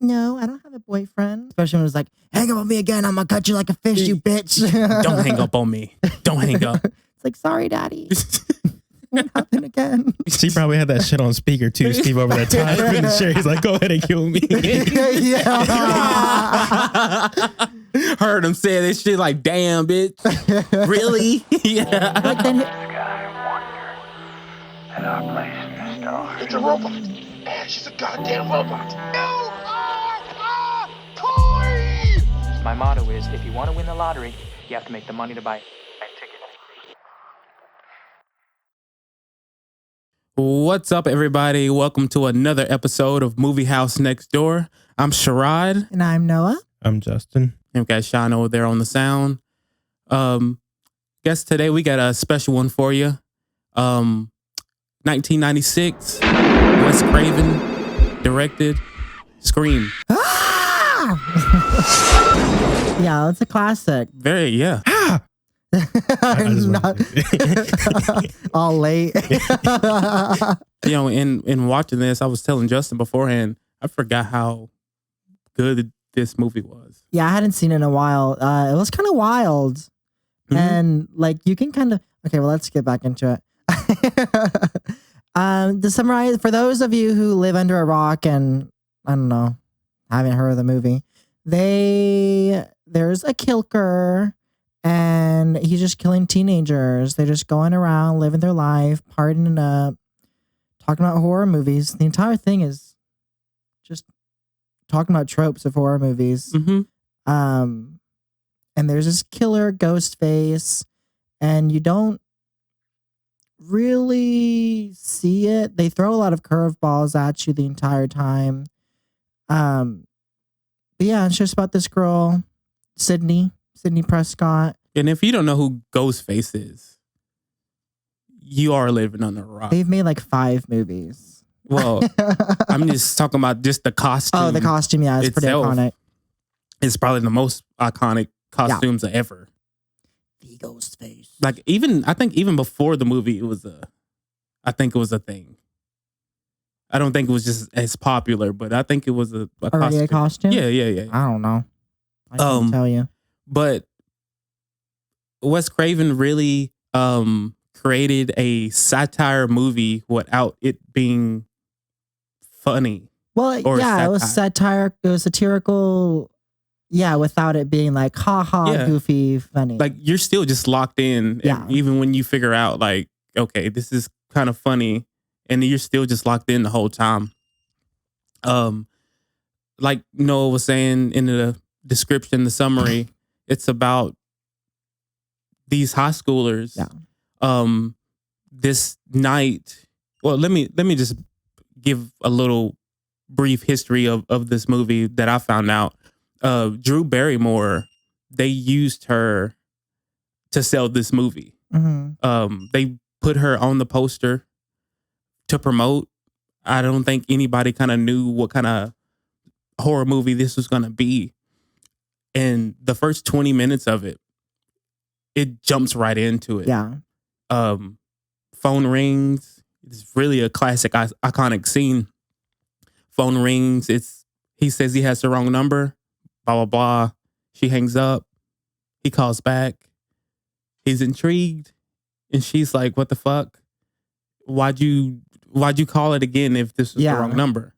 No, I don't have a boyfriend. Especially when it was like, hang up on me again. I'm going to cut you like a fish, you bitch. Don't hang up on me. Don't hang up. It's like, sorry, daddy. Won't happen again. She probably had that shit on speaker too. Steve over that time in the chair. He's like, go ahead and kill me. Heard him say this shit like, damn, bitch. Really? Yeah. But then And our place to start. It's a robot. And she's a goddamn robot. My motto is, if you want to win the lottery, you have to make the money to buy a ticket. What's up, everybody? Welcome to another episode of Movie House Next Door. I'm Sherrod. And I'm Noah. I'm Justin. And we got Sean over there on the sound. Guess today we got a special one for you. 1996, Wes Craven directed Scream. Yeah, it's a classic. Very, yeah. Not all late. You know, in watching this, I was telling Justin beforehand, I forgot how good this movie was. Yeah, I hadn't seen it in a while. It was kind of wild. Mm-hmm. And like you can kind of, okay, well, let's get back into it. To summarize, for those of you who live under a rock and I don't know, haven't heard of the movie, there's a killer and he's just killing teenagers. They're just going around living their life, partying up, talking about horror movies. The entire thing is just talking about tropes of horror movies. Mm-hmm. And there's this killer ghost face, and you don't really see it. They throw a lot of curveballs at you the entire time. But yeah, it's just about this girl, Sydney Prescott. And if you don't know who Ghostface is, you are living on a rock. They've made like 5 movies. Well, I'm just talking about just the costume. Oh, the costume, yeah, it's pretty iconic. It's probably the most iconic costumes ever. The ghost face. Like I think even before the movie, it was a thing. I don't think it was just as popular, but I think it was a costume. Yeah. I don't know. I can't tell you. But Wes Craven really created a satire movie without it being funny. Well, yeah, it was satire. It was satirical. Yeah, without it being like, goofy, funny. Like, you're still just locked in. Yeah. And even when you figure out, like, okay, this is kind of funny, and you're still just locked in the whole time. Like Noah was saying in the description, the summary, it's about these high schoolers. Yeah. This night, well, let me just give a little brief history of this movie that I found out. Drew Barrymore, they used her to sell this movie. Mm-hmm. They put her on the poster to promote. I don't think anybody kind of knew what kind of horror movie this was going to be. And the first 20 minutes of it, it jumps right into it. Yeah. Phone rings. It's really a classic, iconic scene. Phone rings. He says he has the wrong number. Blah, blah, blah. She hangs up. He calls back. He's intrigued. And she's like, what the fuck? Why'd you call it again if this was the wrong number?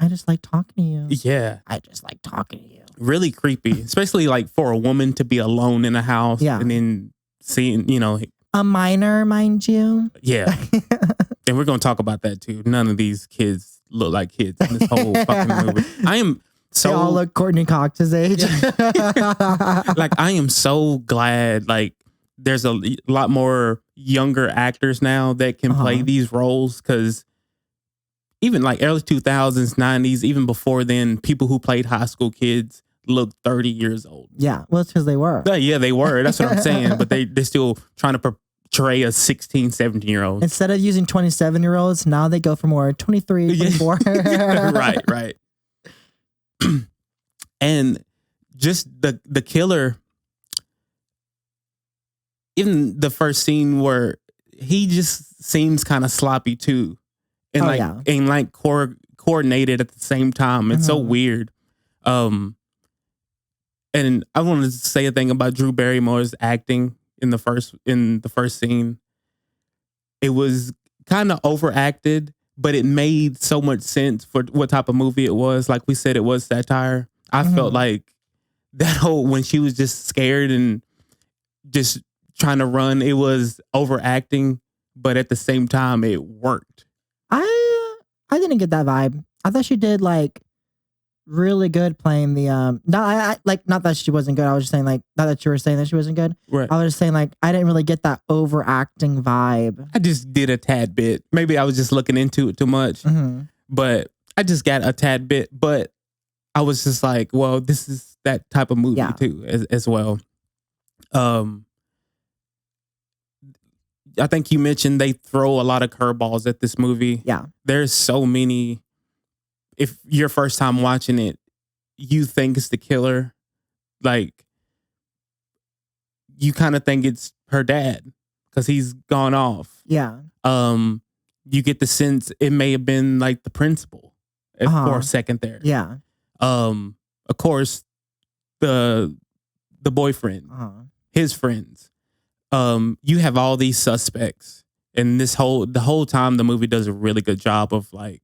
I just like talking to you. Yeah. I just like talking to you. Really creepy. Especially like for a woman to be alone in a house. Yeah. And then seeing, a minor, mind you. Yeah. And we're going to talk about that too. None of these kids look like kids in this whole fucking movie. They all look Courtney Cox's age. Like, I am so glad, like, there's a lot more younger actors now that can play these roles, because even like early 2000s, 90s, even before then, people who played high school kids looked 30 years old. Yeah, well, it's because they were. Yeah, they were. That's what I'm saying. But they're still trying to portray a 16, 17-year-old. Instead of using 27-year-olds, now they go for more 23, 24. Right. And just the killer, in the first scene where he just seems kind of sloppy too, and coordinated at the same time. It's so weird. And I wanted to say a thing about Drew Barrymore's acting in the first scene. It was kind of overacted, but it made so much sense for what type of movie it was. Like we said, it was satire. I felt like that whole, when she was just scared and just trying to run, it was overacting, but at the same time, it worked. I didn't get that vibe. I thought she did like really good playing the not that she wasn't good. I was just saying like, not that you were saying that she wasn't good. Right. I was just saying like I didn't really get that overacting vibe. I just did a tad bit. Maybe I was just looking into it too much, but I just got a tad bit. But I was just like, well, this is that type of movie too, as well. I think you mentioned they throw a lot of curveballs at this movie. Yeah. There's so many. If your first time watching it, you think it's the killer. Like, you kind of think it's her dad because he's gone off. Yeah. You get the sense it may have been like the principal for a second there. Yeah. Of course, the boyfriend, his friends. You have all these suspects, and the whole time the movie does a really good job of like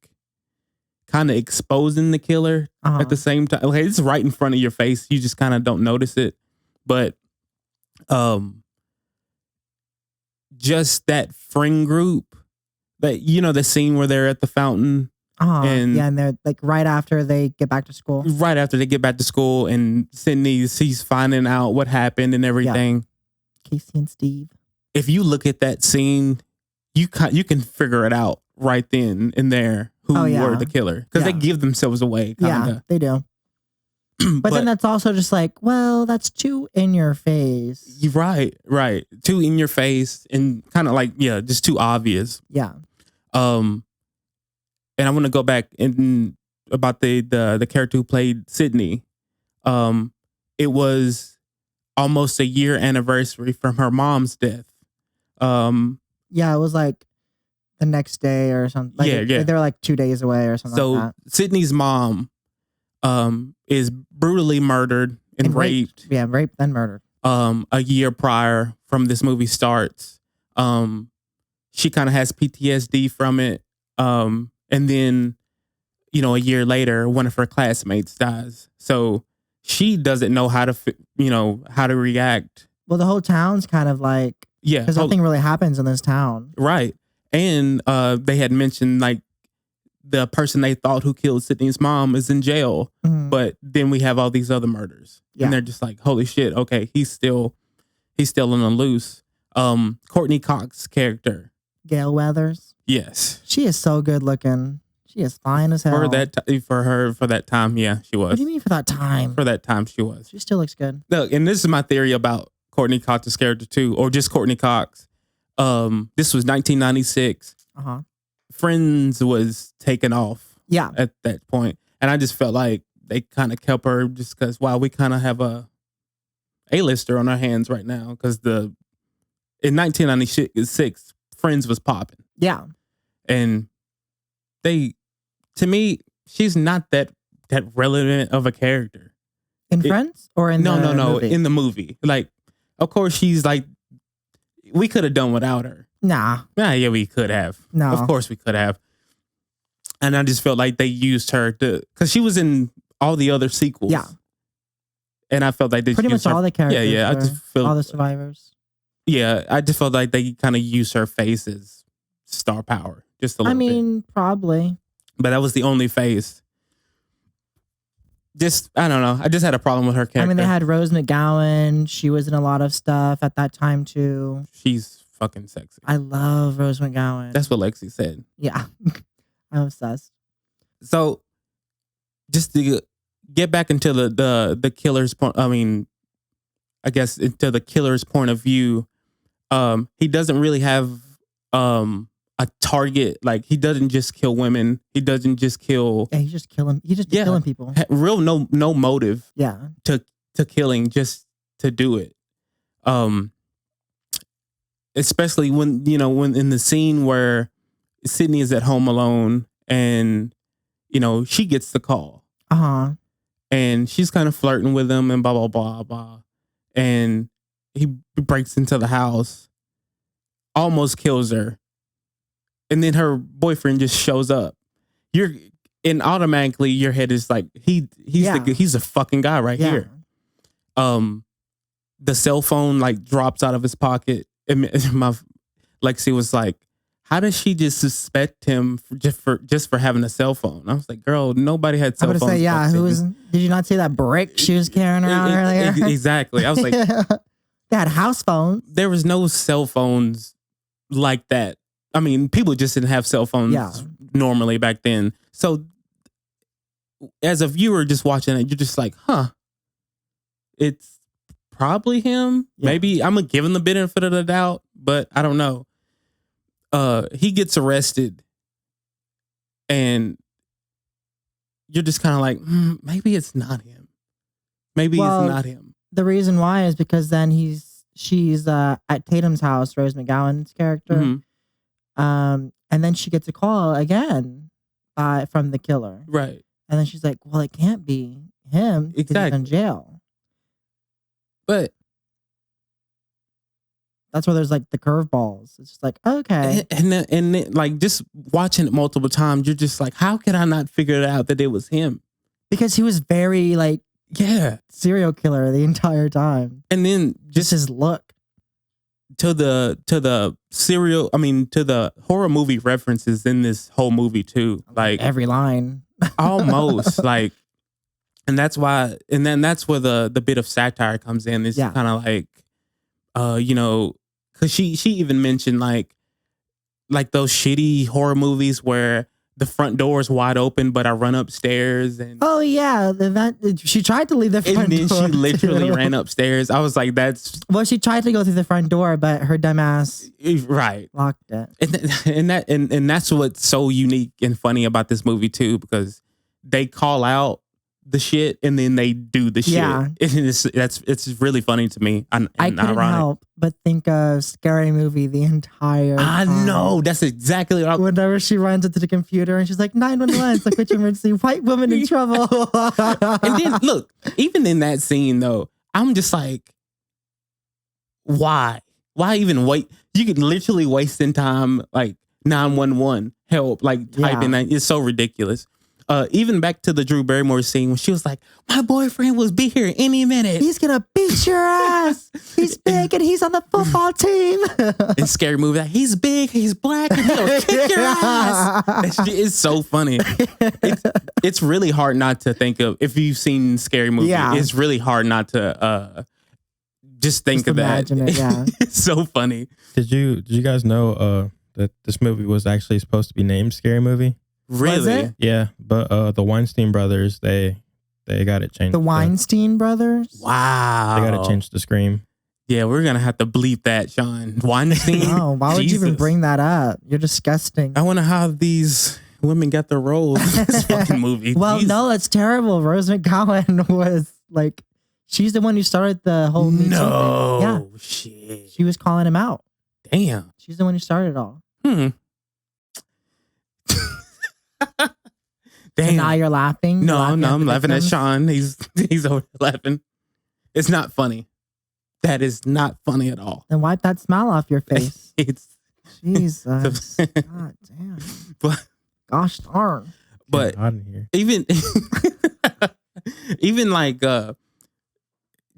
kind of exposing the killer at the same time. Okay, it's right in front of your face. You just kind of don't notice it, but just that friend group, that the scene where they're at the fountain. And they're like right after they get back to school. Right after they get back to school, and she's finding out what happened and everything. Yeah. Casey and Steve. If you look at that scene, you can figure it out right then and there who were the killer, because they give themselves away. Kinda. Yeah, they do. But then that's also just like, well, that's too in your face. Right. Too in your face and kind of like, just too obvious. Yeah. And I want to go back and about the character who played Sydney. It was almost a year anniversary from her mom's death. Yeah, it was like the next day or something. Like, they were like 2 days away or something like that. So Sydney's mom is brutally murdered and raped. Yeah, raped and murdered. A year prior from this movie starts. She kind of has PTSD from it. And then, a year later, one of her classmates dies. So she doesn't know how to react. Well, the whole town's kind of like, because nothing really happens in this town. Right. And they had mentioned like the person they thought who killed Sydney's mom is in jail. But then we have all these other murders. Yeah. And they're just like, holy shit, okay, he's still on the loose. Courtney Cox's character. Gail Weathers. Yes. She is so good looking. She is fine as hell. For that time, yeah, she was. What do you mean for that time? For that time, she was. She still looks good. Look, and this is my theory about Courtney Cox's character too, or just Courtney Cox. This was 1996. Friends was taken off. Yeah. At that point, and I just felt like they kind of kept her just because, wow, we kind of have a A-lister on our hands right now, because in 1996, Friends was popping. Yeah. And to me, she's not that relevant of a character. In Friends or in the movie? In the movie. Like, of course, she's like, we could have done without her. Nah, yeah, we could have. No. Of course we could have. And I just felt like they used her because she was in all the other sequels. Yeah. And I felt like they pretty much all the characters. Yeah. I just felt all the survivors. Yeah, I just felt like they kind of used her face as star power just a little bit. I mean, probably. But that was the only face. Just, I don't know. I just had a problem with her character. I mean, they had Rose McGowan. She was in a lot of stuff at that time too. She's fucking sexy. I love Rose McGowan. That's what Lexi said. Yeah. I'm obsessed. So, just to get back into the killer's point, I mean, I guess into the killer's point of view, he doesn't really have a target. Like, he doesn't just kill women. He doesn't just kill. Yeah, he's just killing. He's just killing people. No motive. Yeah. To killing, just to do it. Especially when in the scene where Sydney is at home alone and she gets the call. and she's kind of flirting with him and blah, blah, blah, blah. And he breaks into the house, almost kills her. And then her boyfriend just shows up. And automatically your head is like, he's a fucking guy right here. The cell phone like drops out of his pocket. And Lexi was like, how does she just suspect him just for having a cell phone? I was like, girl, nobody had cell phones. Did you not see that brick she was carrying around earlier? Exactly. I was like, they had house phones. There was no cell phones like that. I mean, people just didn't have cell phones normally back then. So as a viewer just watching it, you're just like, it's probably him. Yeah. Maybe I'm going to give him the benefit of the doubt, but I don't know. He gets arrested and you're just kind of like, maybe it's not him. Maybe it's not him. The reason why is because then she's at Tatum's house, Rose McGowan's character. Mm-hmm. And then she gets a call again from the killer. Right. And then she's like, well, it can't be him. Exactly. He's in jail. But that's where there's like the curveballs. It's just like, okay. And then, like just watching it multiple times, you're just like, how could I not figure it out that it was him? Because he was very like, serial killer the entire time. And then just his look. To the horror movie references in this whole movie too. Like every line. Almost like, and that's why, and then that's where the bit of satire comes in. It's kind of like, because she even mentioned like those shitty horror movies where the front door is wide open, but I run upstairs and she tried to leave the front door. And then she literally ran upstairs. I was like, she tried to go through the front door, but her dumbass locked it. And that's what's so unique and funny about this movie too, because they call out the shit and then they do the shit. Yeah. It's really funny to me. I couldn't help but think of Scary Movie the entire time. I know. That's exactly what whenever she runs into the computer and she's like, 911, it's like, which emergency? White woman in trouble. And then look, even in that scene though, I'm just like, why? Why even wait? You could literally waste in time like 911 help, like typing that. It's so ridiculous. Even back to the Drew Barrymore scene when she was like, my boyfriend will be here any minute. He's going to beat your ass. He's big and he's on the football team. In Scary Movie, like, he's big, he's black, and he'll kick your ass. That shit is so funny. It's really hard not to think of, if you've seen Scary Movie, it's really hard not to just think of that. Imagine it, yeah. It's so funny. Did you guys know that this movie was actually supposed to be named Scary Movie? Really? Yeah, but the Weinstein brothers, they got it changed. The Weinstein brothers? Wow. They got it changed to Scream. Yeah, we're going to have to bleep that, Sean. Weinstein? Oh, why would you even bring that up? You're disgusting. I wonder how these women got their roles in this fucking movie. Well, no, it's terrible. Rose McGowan was like, she's the one who started the whole Me Too thing. Yeah. Shit. She was calling him out. Damn. She's the one who started it all. Damn. And now you're laughing? No, I'm laughing at Sean. He's over laughing. It's not funny. That is not funny at all. Then wipe that smile off your face. Jesus. God damn. But, gosh darn. But even like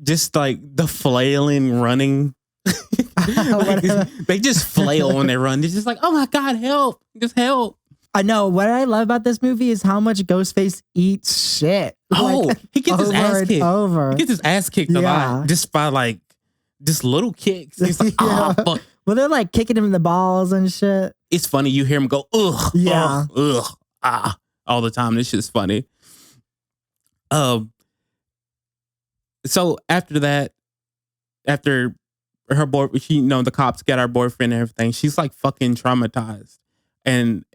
just like the flailing running. They just flail when they run. They're just like, oh my God, help. Just help. I know. What I love about this movie is how much Ghostface eats shit. He gets his ass kicked. He gets his ass kicked a lot just by like just little kicks. He's like, oh, fuck. Well, they're like kicking him in the balls and shit. It's funny. You hear him go, ugh, all the time. This shit's funny. So after that, after her boy, the cops get our boyfriend and everything, she's like fucking traumatized. And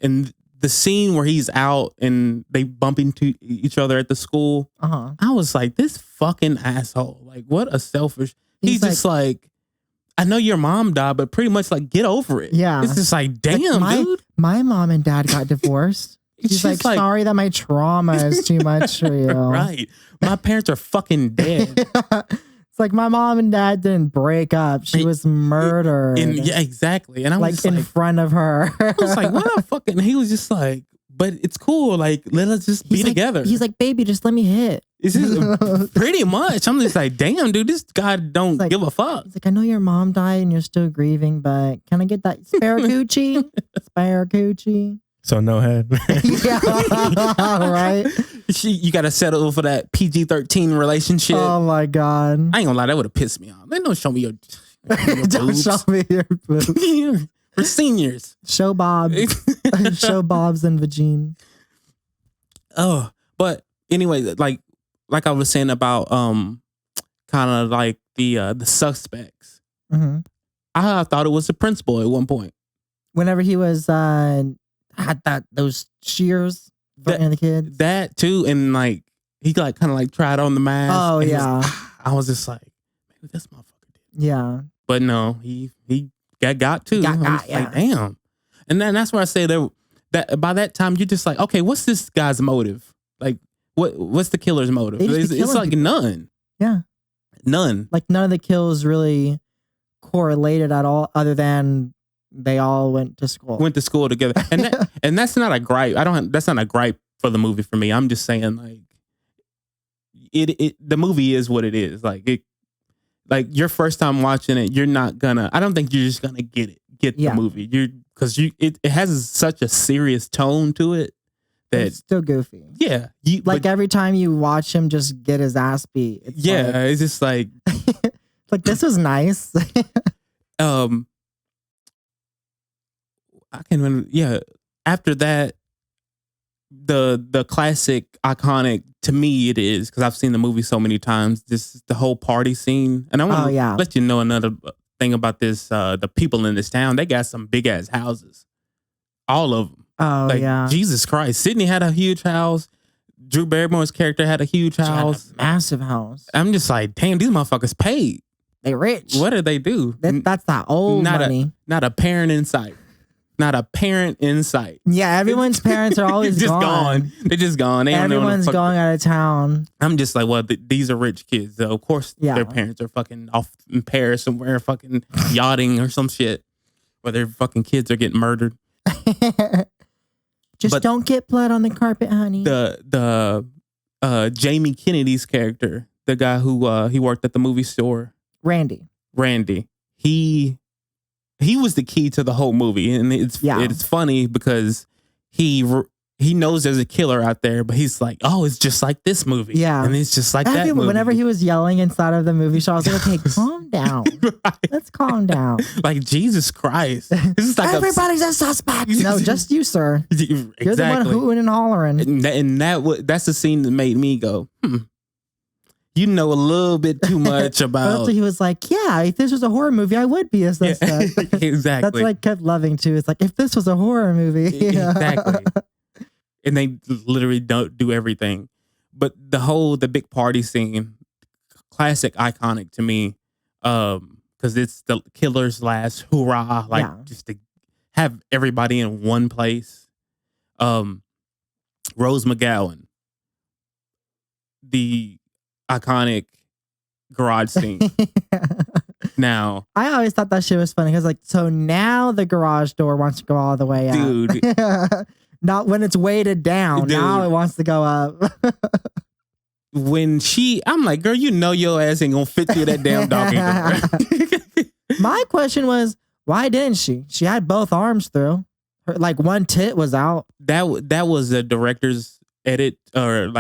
the scene where he's out and they bump into each other at the school, I was like, this fucking asshole. Like, what a selfish. He's just like, I know your mom died, but pretty much like, get over it. Yeah. It's just like, damn, like dude. My mom and dad got divorced. She's like, sorry that my trauma is too much for you. Right. My parents are fucking dead. It's like my mom and dad didn't break up. She was murdered. Yeah, exactly. And I was like just in front of her. I was like, what the fuck? And he was just like, but it's cool. Like, let us just be together. He's like, baby, just let me hit. It's just pretty much. I'm just like, damn, dude, this guy don't give a fuck. He's like, I know your mom died and you're still grieving, but can I get that spare coochie? Spare coochie. So no head. Yeah, right. You got to settle for that PG-13 relationship. Oh my god! I ain't gonna lie, that would have pissed me off. Man, don't show me your don't boobs. show me your boobs. We're seniors. Show Bob. Show Bob's and vagine. Oh, but anyway, like I was saying about kind of like the suspects. Mm-hmm. I thought it was the principal at one point. Whenever he was had those shears in the kids. That too, and like he like kind of like tried on the mask. Oh yeah. I was just like, maybe this motherfucker did. Yeah. But no, he got too. Got, like, damn. And then that's where I say that by that time you're just like, okay, what's this guy's motive? Like, what's the killer's motive? It's like people. none. Yeah. None. Like none of the kills really correlated at all, other than they all went to school. Went to school together, and that's not a gripe. That's not a gripe for the movie for me. I'm just saying like the movie is what it is. Like your first time watching it, you're not gonna. I don't think you're just gonna get the movie. Because it has such a serious tone to it that it's still goofy. Yeah, every time you watch him just get his ass beat. It's just like like this was nice. I can't remember. Yeah, after that, the classic iconic to me it is because I've seen the movie so many times. This the whole party scene, and I want to let you know another thing about this. The people in this town, they got some big ass houses, all of them. Oh yeah, Jesus Christ! Sydney had a huge house. Drew Barrymore's character had a huge house, massive house. I'm just like, damn, these motherfuckers paid. They rich. What did they do? That's that old money. Not a parent in sight. Not a parent in sight. Yeah, everyone's parents are always just gone. They're just gone. Everyone's going out of town. I'm just like, well, these are rich kids. So of course, their parents are fucking off in Paris somewhere, fucking yachting or some shit, where their fucking kids are getting murdered. But don't get blood on the carpet, honey. The Jamie Kennedy's character, the guy who he worked at the movie store, Randy. He was the key to the whole movie, and it's funny because he knows there's a killer out there, but he's like, oh, it's just like this movie, and it's just like that movie. Whenever he was yelling inside of the movie show, I was like, okay, calm down. Right. Let's calm down. Like Jesus Christ, this is like everybody's a suspect. No, just you, sir. Exactly. You're the one hooting and hollering, and that's the scene that made me go, You know a little bit too much about. He was like, "Yeah, if this was a horror movie, I would be a suspect." Exactly. That's what I kept loving too. It's like, if this was a horror movie, exactly. And they literally don't do everything, but the big party scene, classic, iconic to me, because it's the killer's last hurrah, just to have everybody in one place. Rose McGowan, the iconic garage scene. Now, I always thought that shit was funny because, so now the garage door wants to go all the way up, dude. Not when it's weighted down. Dude. Now it wants to go up. I'm like, girl, your ass ain't gonna fit through that damn doggy door. My question was, why didn't she? She had both arms through. Her, one tit was out. That was a director's edit or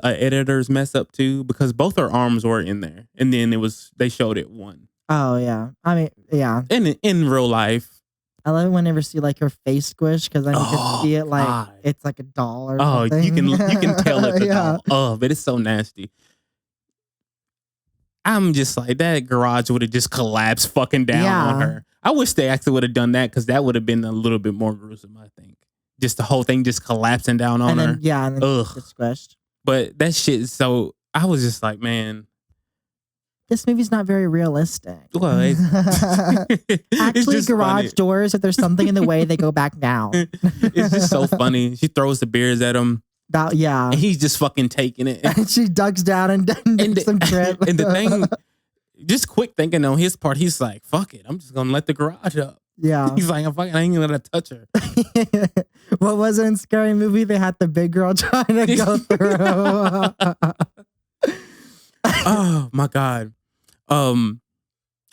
editor's mess up too, because both her arms were in there, and then they showed it one. Oh yeah, I mean yeah. In real life, I love it whenever see her face squish, because then you can see it it's like a doll or something. You can tell it's a doll. Oh, but it's so nasty. I'm just like, that garage would have just collapsed fucking down on her. I wish they actually would have done that, because that would have been a little bit more gruesome, I think. Just the whole thing just collapsing down on her. Yeah, and then ugh. It's squished. But that shit, so I was just like, man, this movie's not very realistic. Well, it's Actually, just garage funny. doors, if there's something in the way, they go back down. It's just so funny. She throws the beers at him, Yeah. and he's just fucking taking it. And she ducks down and does some trip. And the thing, just quick thinking on his part, he's like, fuck it. I'm just going to let the garage up. Yeah. He's like, I ain't going to touch her. What was it in Scary Movie? They had the big girl trying to go through. Oh my God.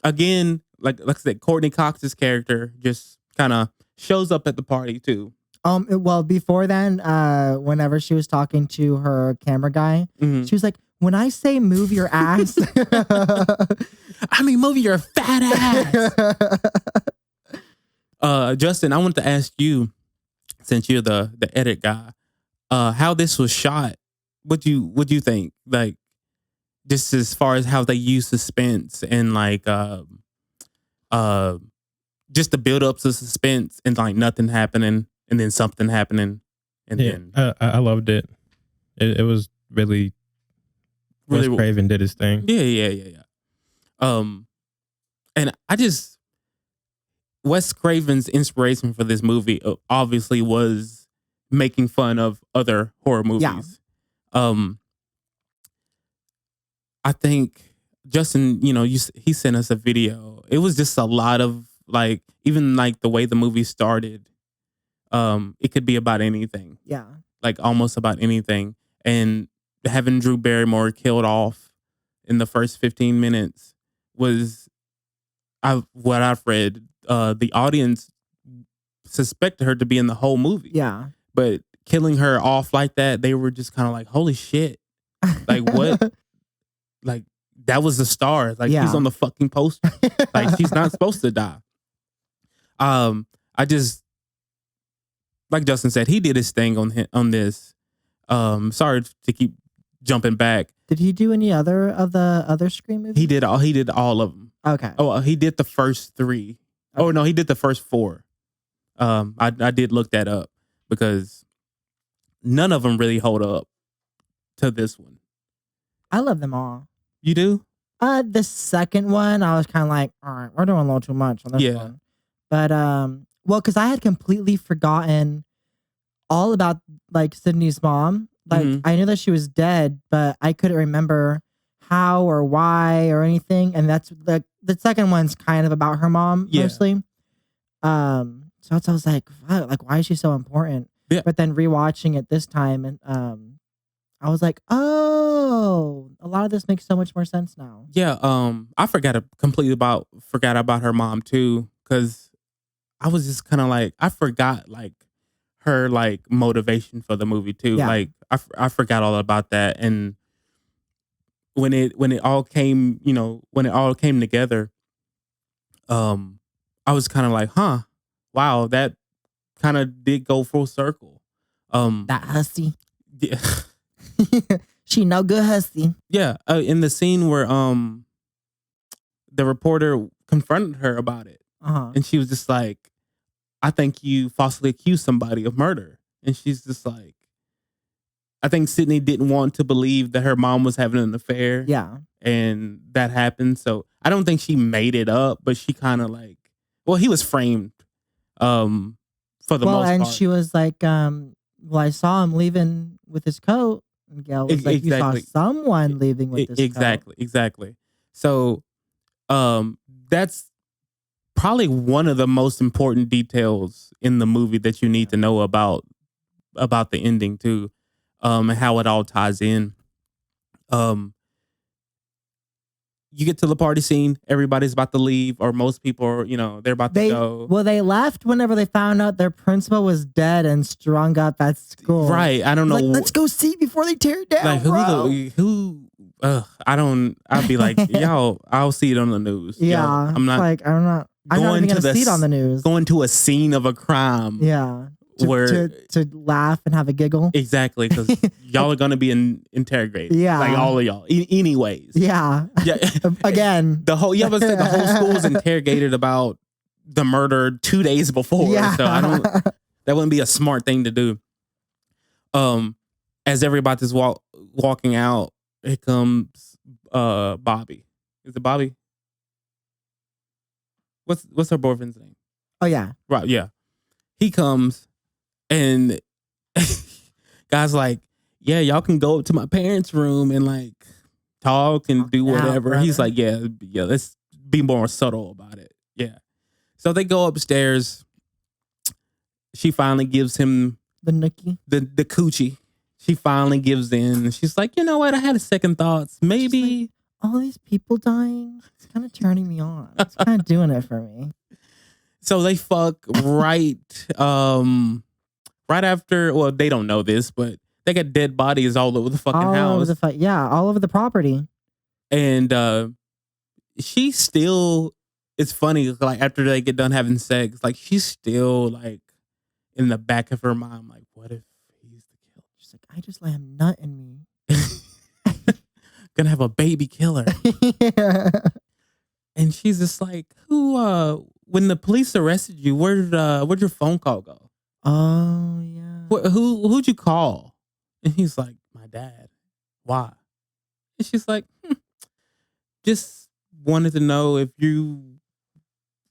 Again, like I said, Courtney Cox's character just kind of shows up at the party too. Well, before then, whenever she was talking to her camera guy, she was like, when I say move your ass, I mean, move your fat ass. Justin, I want to ask you, since you're the edit guy, how this was shot. What you think? Like, just as far as how they use suspense and like just the build ups of suspense and like nothing happening and then something happening and then I loved it. It was really Wes Craven did his thing. Yeah. And I just Wes Craven's inspiration for this movie obviously was making fun of other horror movies. Yeah. I think Justin, he sent us a video. It was just a lot of like, even like the way the movie started. It could be about anything. Yeah. Like almost about anything. And having Drew Barrymore killed off in the first 15 minutes was what I've read. The audience suspected her to be in the whole movie. Yeah. But killing her off like that, they were just kind of like, holy shit. Like what? Like that was the star. Like he's on the fucking poster. Like she's not supposed to die. I just, like Justin said, he did his thing on this. Sorry to keep jumping back. Did he do any other of the other Scream movies? He did all of them. Okay. Oh, he did the first 3. Okay. Oh no, he did the first 4. I did look that up because none of them really hold up to this one. I love them all. You do? The second one, I was kind of like, all right, we're doing a little too much on this one. But well, because I had completely forgotten all about like Sydney's mom. Like I knew that she was dead, but I couldn't remember how or why or anything. And that's the second one's kind of about her mom mostly. So I was like, fuck, like why is she so important? Yeah. But then rewatching it this time, and I was like, oh, a lot of this makes so much more sense now. Yeah. I forgot about her mom too, because I was just kind of like, I forgot like her like motivation for the movie too. Yeah. Like I forgot all about that. And when it all came, when it all came together, I was kind of like, huh, wow, that kind of did go full circle. That hussy. Yeah. She no good hussy. Yeah. In the scene where the reporter confronted her about it. And she was just like, I think you falsely accused somebody of murder. And she's just like, I think Sydney didn't want to believe that her mom was having an affair. Yeah. And that happened. So I don't think she made it up, but she kind of like, well, he was framed for the most part. And she was like, well, I saw him leaving with his coat. And Gail was like, exactly. You saw someone leaving with this coat. Exactly. So that's probably one of the most important details in the movie that you need to know about the ending too, and how it all ties in. You get to the party scene, everybody's about to leave, or most people are, they're about to go. Well, they left whenever they found out their principal was dead and strung up at school. Right. I don't know. Like, let's go see before they tear it down. Like I'd be like, yo, I'll see it on the news. Yeah. I'm not even going to see it on the news. Going to a scene of a crime. Yeah. To laugh and have a giggle. Exactly, because y'all are going to be interrogated. Yeah. Like all of y'all. Anyways. Yeah. Again. The whole school was interrogated about the murder 2 days before. Yeah. So that wouldn't be a smart thing to do. As everybody's walking out, here comes Bobby. Is it Bobby? What's her boyfriend's name? Oh yeah. Right, yeah. He comes and guy's like, yeah, y'all can go up to my parents' room and like talk and do whatever. He's like, yeah, let's be more subtle about it. Yeah. So they go upstairs. She finally gives him the nookie, the coochie. She finally gives in. She's like, you know what? I had a second thoughts. Maybe like, all these people dying, it's kind of turning me on. It's kind of doing it for me. So they fuck right after, well, they don't know this, but they got dead bodies all over the fucking house. All over the property. And she still, it's funny, like after they get done having sex, like she's still like in the back of her mind, like, what if he's the killer? She's like, I just let him nut in me. Gonna have a baby killer. Yeah. And she's just like, when the police arrested you, where'd your phone call go? Oh yeah. Who'd you call? And he's like, my dad. Why? And she's like, just wanted to know if you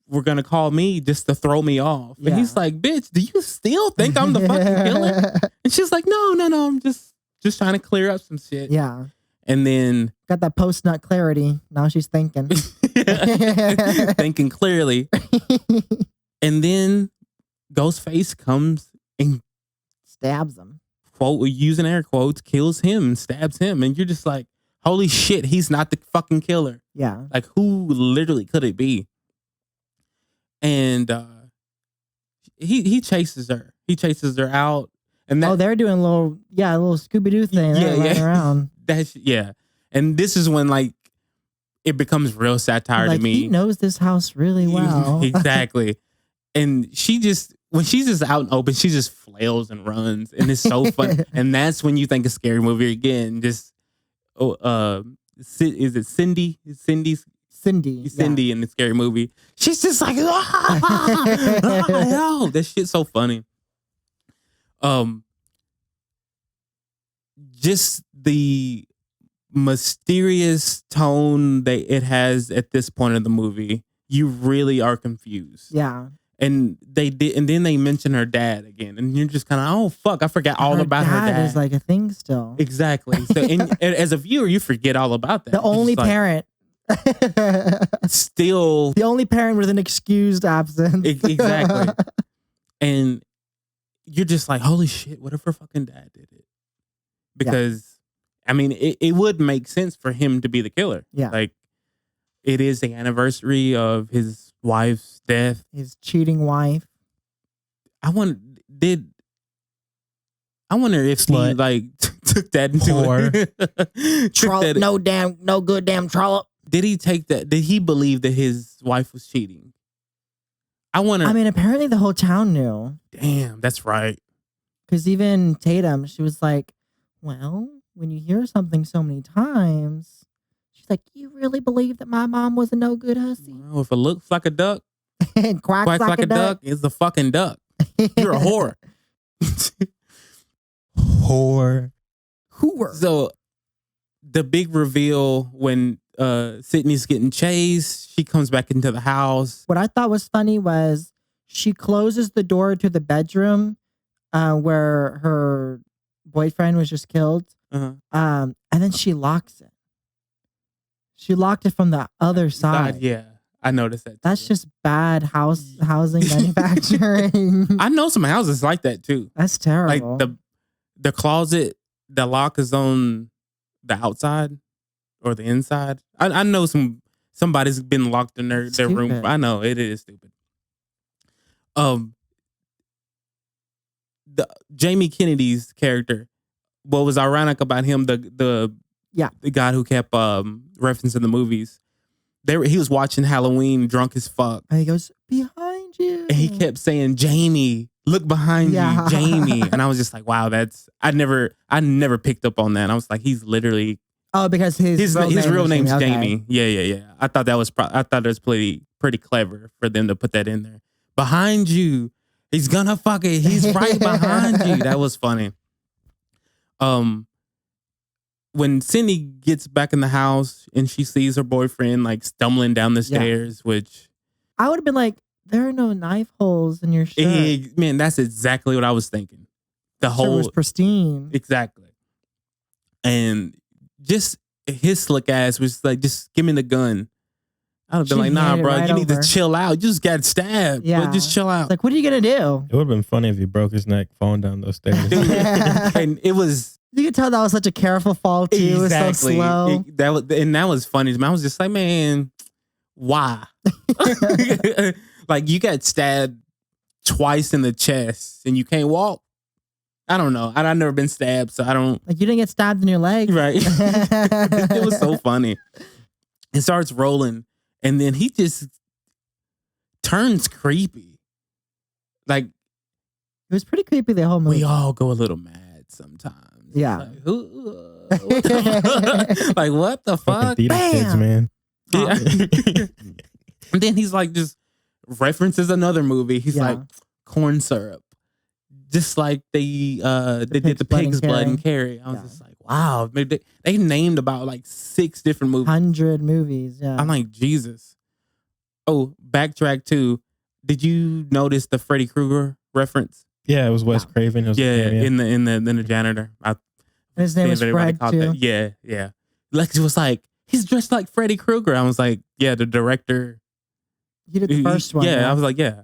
were gonna call me just to throw me off. Yeah. And he's like, bitch, do you still think I'm the fucking killer? And she's like, no, I'm just trying to clear up some shit. Yeah. And then got that post nut clarity. Now she's thinking. Thinking clearly. And then Ghostface comes and stabs him. Quote, using air quotes, kills him and stabs him. And you're just like, holy shit, he's not the fucking killer. Yeah. Like, who literally could it be? And he chases her. He chases her out. And they're doing a little Scooby-Doo thing. They're running around. And this is when like it becomes real satire to me. He knows this house really well. Exactly. And when she's just out and open, she just flails and runs, and it's so fun. And that's when you think a scary movie again. Just is it Cindy? Cindy in the scary movie. She's just like, that shit's so funny. Just the mysterious tone that it has at this point in the movie, you really are confused. Yeah. And then they mention her dad again, and you're just kind of, oh fuck, I forgot all about her dad. Is like a thing still. Exactly. So, and as a viewer, you forget all about that. The only parent. Still. The only parent with an excused absence. Exactly. And you're just like, holy shit, what if her fucking dad did it? Because, I mean, it would make sense for him to be the killer. Yeah. Like, it is the anniversary of his wife's death. His cheating wife. I wonder if he like took that into trollop, no good damn trollop. Did he take that? Did he believe that his wife was cheating? I mean, apparently the whole town knew. Damn, that's right. Because even Tatum, she was like, well, when you hear something so many times, she's like, you really believe that my mom was a no good hussy? Well, if it looks like a duck and quacks like a duck, it's a fucking duck. You're a whore. Whore. So the big reveal when Sydney's getting chased, she comes back into the house. What I thought was funny was she closes the door to the bedroom where her boyfriend was just killed. Uh-huh. And then she locks it. She locked it from the other side. Yeah, I noticed that too. That's just bad housing manufacturing. I know some houses like that too. That's terrible. Like the closet, the lock is on the outside or the inside. I know somebody's been locked in their room. I know it is stupid. The Jamie Kennedy's character, what was ironic about him, the guy who kept referencing the movies, he was watching Halloween drunk as fuck. And he goes, behind you. And he kept saying, Jamie, look behind you, Jamie. And I was just like, wow, I never picked up on that. And I was like, he's literally. Oh, because his real name's Jamie. Yeah. I thought that was pretty clever for them to put that in there. Behind you. He's gonna fuck it. He's right behind you. That was funny. when Cindy gets back in the house and she sees her boyfriend like stumbling down the stairs, which I would have been like, there are no knife holes in your shirt. man, that's exactly what I was thinking. The Shirt was pristine. Exactly. And just his slick ass was like, just give me the gun. I would have been like, nah, bro, you need to chill out. You just got stabbed. Yeah. But just chill out. It's like, what are you going to do? It would have been funny if he broke his neck falling down those stairs. And it was... You could tell that was such a careful fall, too. Exactly. It was so slow. That was funny. I was just like, man, why? Like, you got stabbed twice in the chest and you can't walk. I don't know. I've never been stabbed, so I don't... Like, you didn't get stabbed in your leg. Right. It was so funny. It starts rolling, and then he just turns creepy. Like... It was pretty creepy, the whole movie. We all go a little mad sometimes. Yeah. Like, like, what the fuck? Bam! Kids, man. Yeah. And then he's like, just references another movie. He's like, corn syrup. Just like they did the Pig's Blood and Carrie. I was just like, wow. They named about like 6 different movies. 100 movies, yeah. I'm like, Jesus. Oh, backtrack too. Did you notice the Freddy Krueger reference? Yeah, it was Wes Craven. It was in the janitor. And his name is Fred too. Yeah. Like, it was like, he's dressed like Freddy Krueger. I was like, yeah, the director. He did the first one. Yeah, I was like, yeah.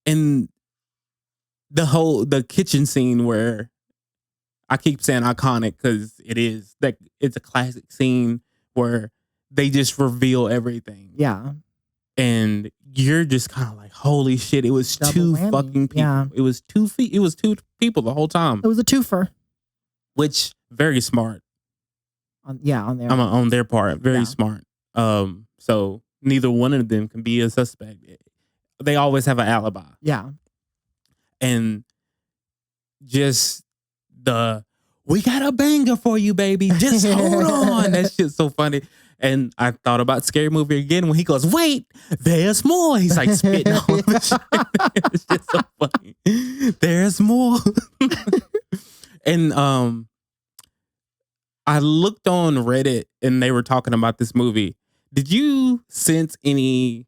And the kitchen scene where I keep saying iconic because it is, like, it's a classic scene where they just reveal everything. Yeah. And you're just kind of like, holy shit, it was Double two whammy. fucking people. Yeah. It was 2 feet. It was 2 people the whole time. It was a twofer. Which, very smart. On their on their part. Very smart. So neither one of them can be a suspect. They always have an alibi. Yeah. And just we got a banger for you, baby. Just hold on. That shit's so funny. And I thought about Scary Movie again when he goes, wait, there's more. He's like spitting all of the shit. It's just so funny. There's more. And I looked on Reddit and they were talking about this movie. Did you sense any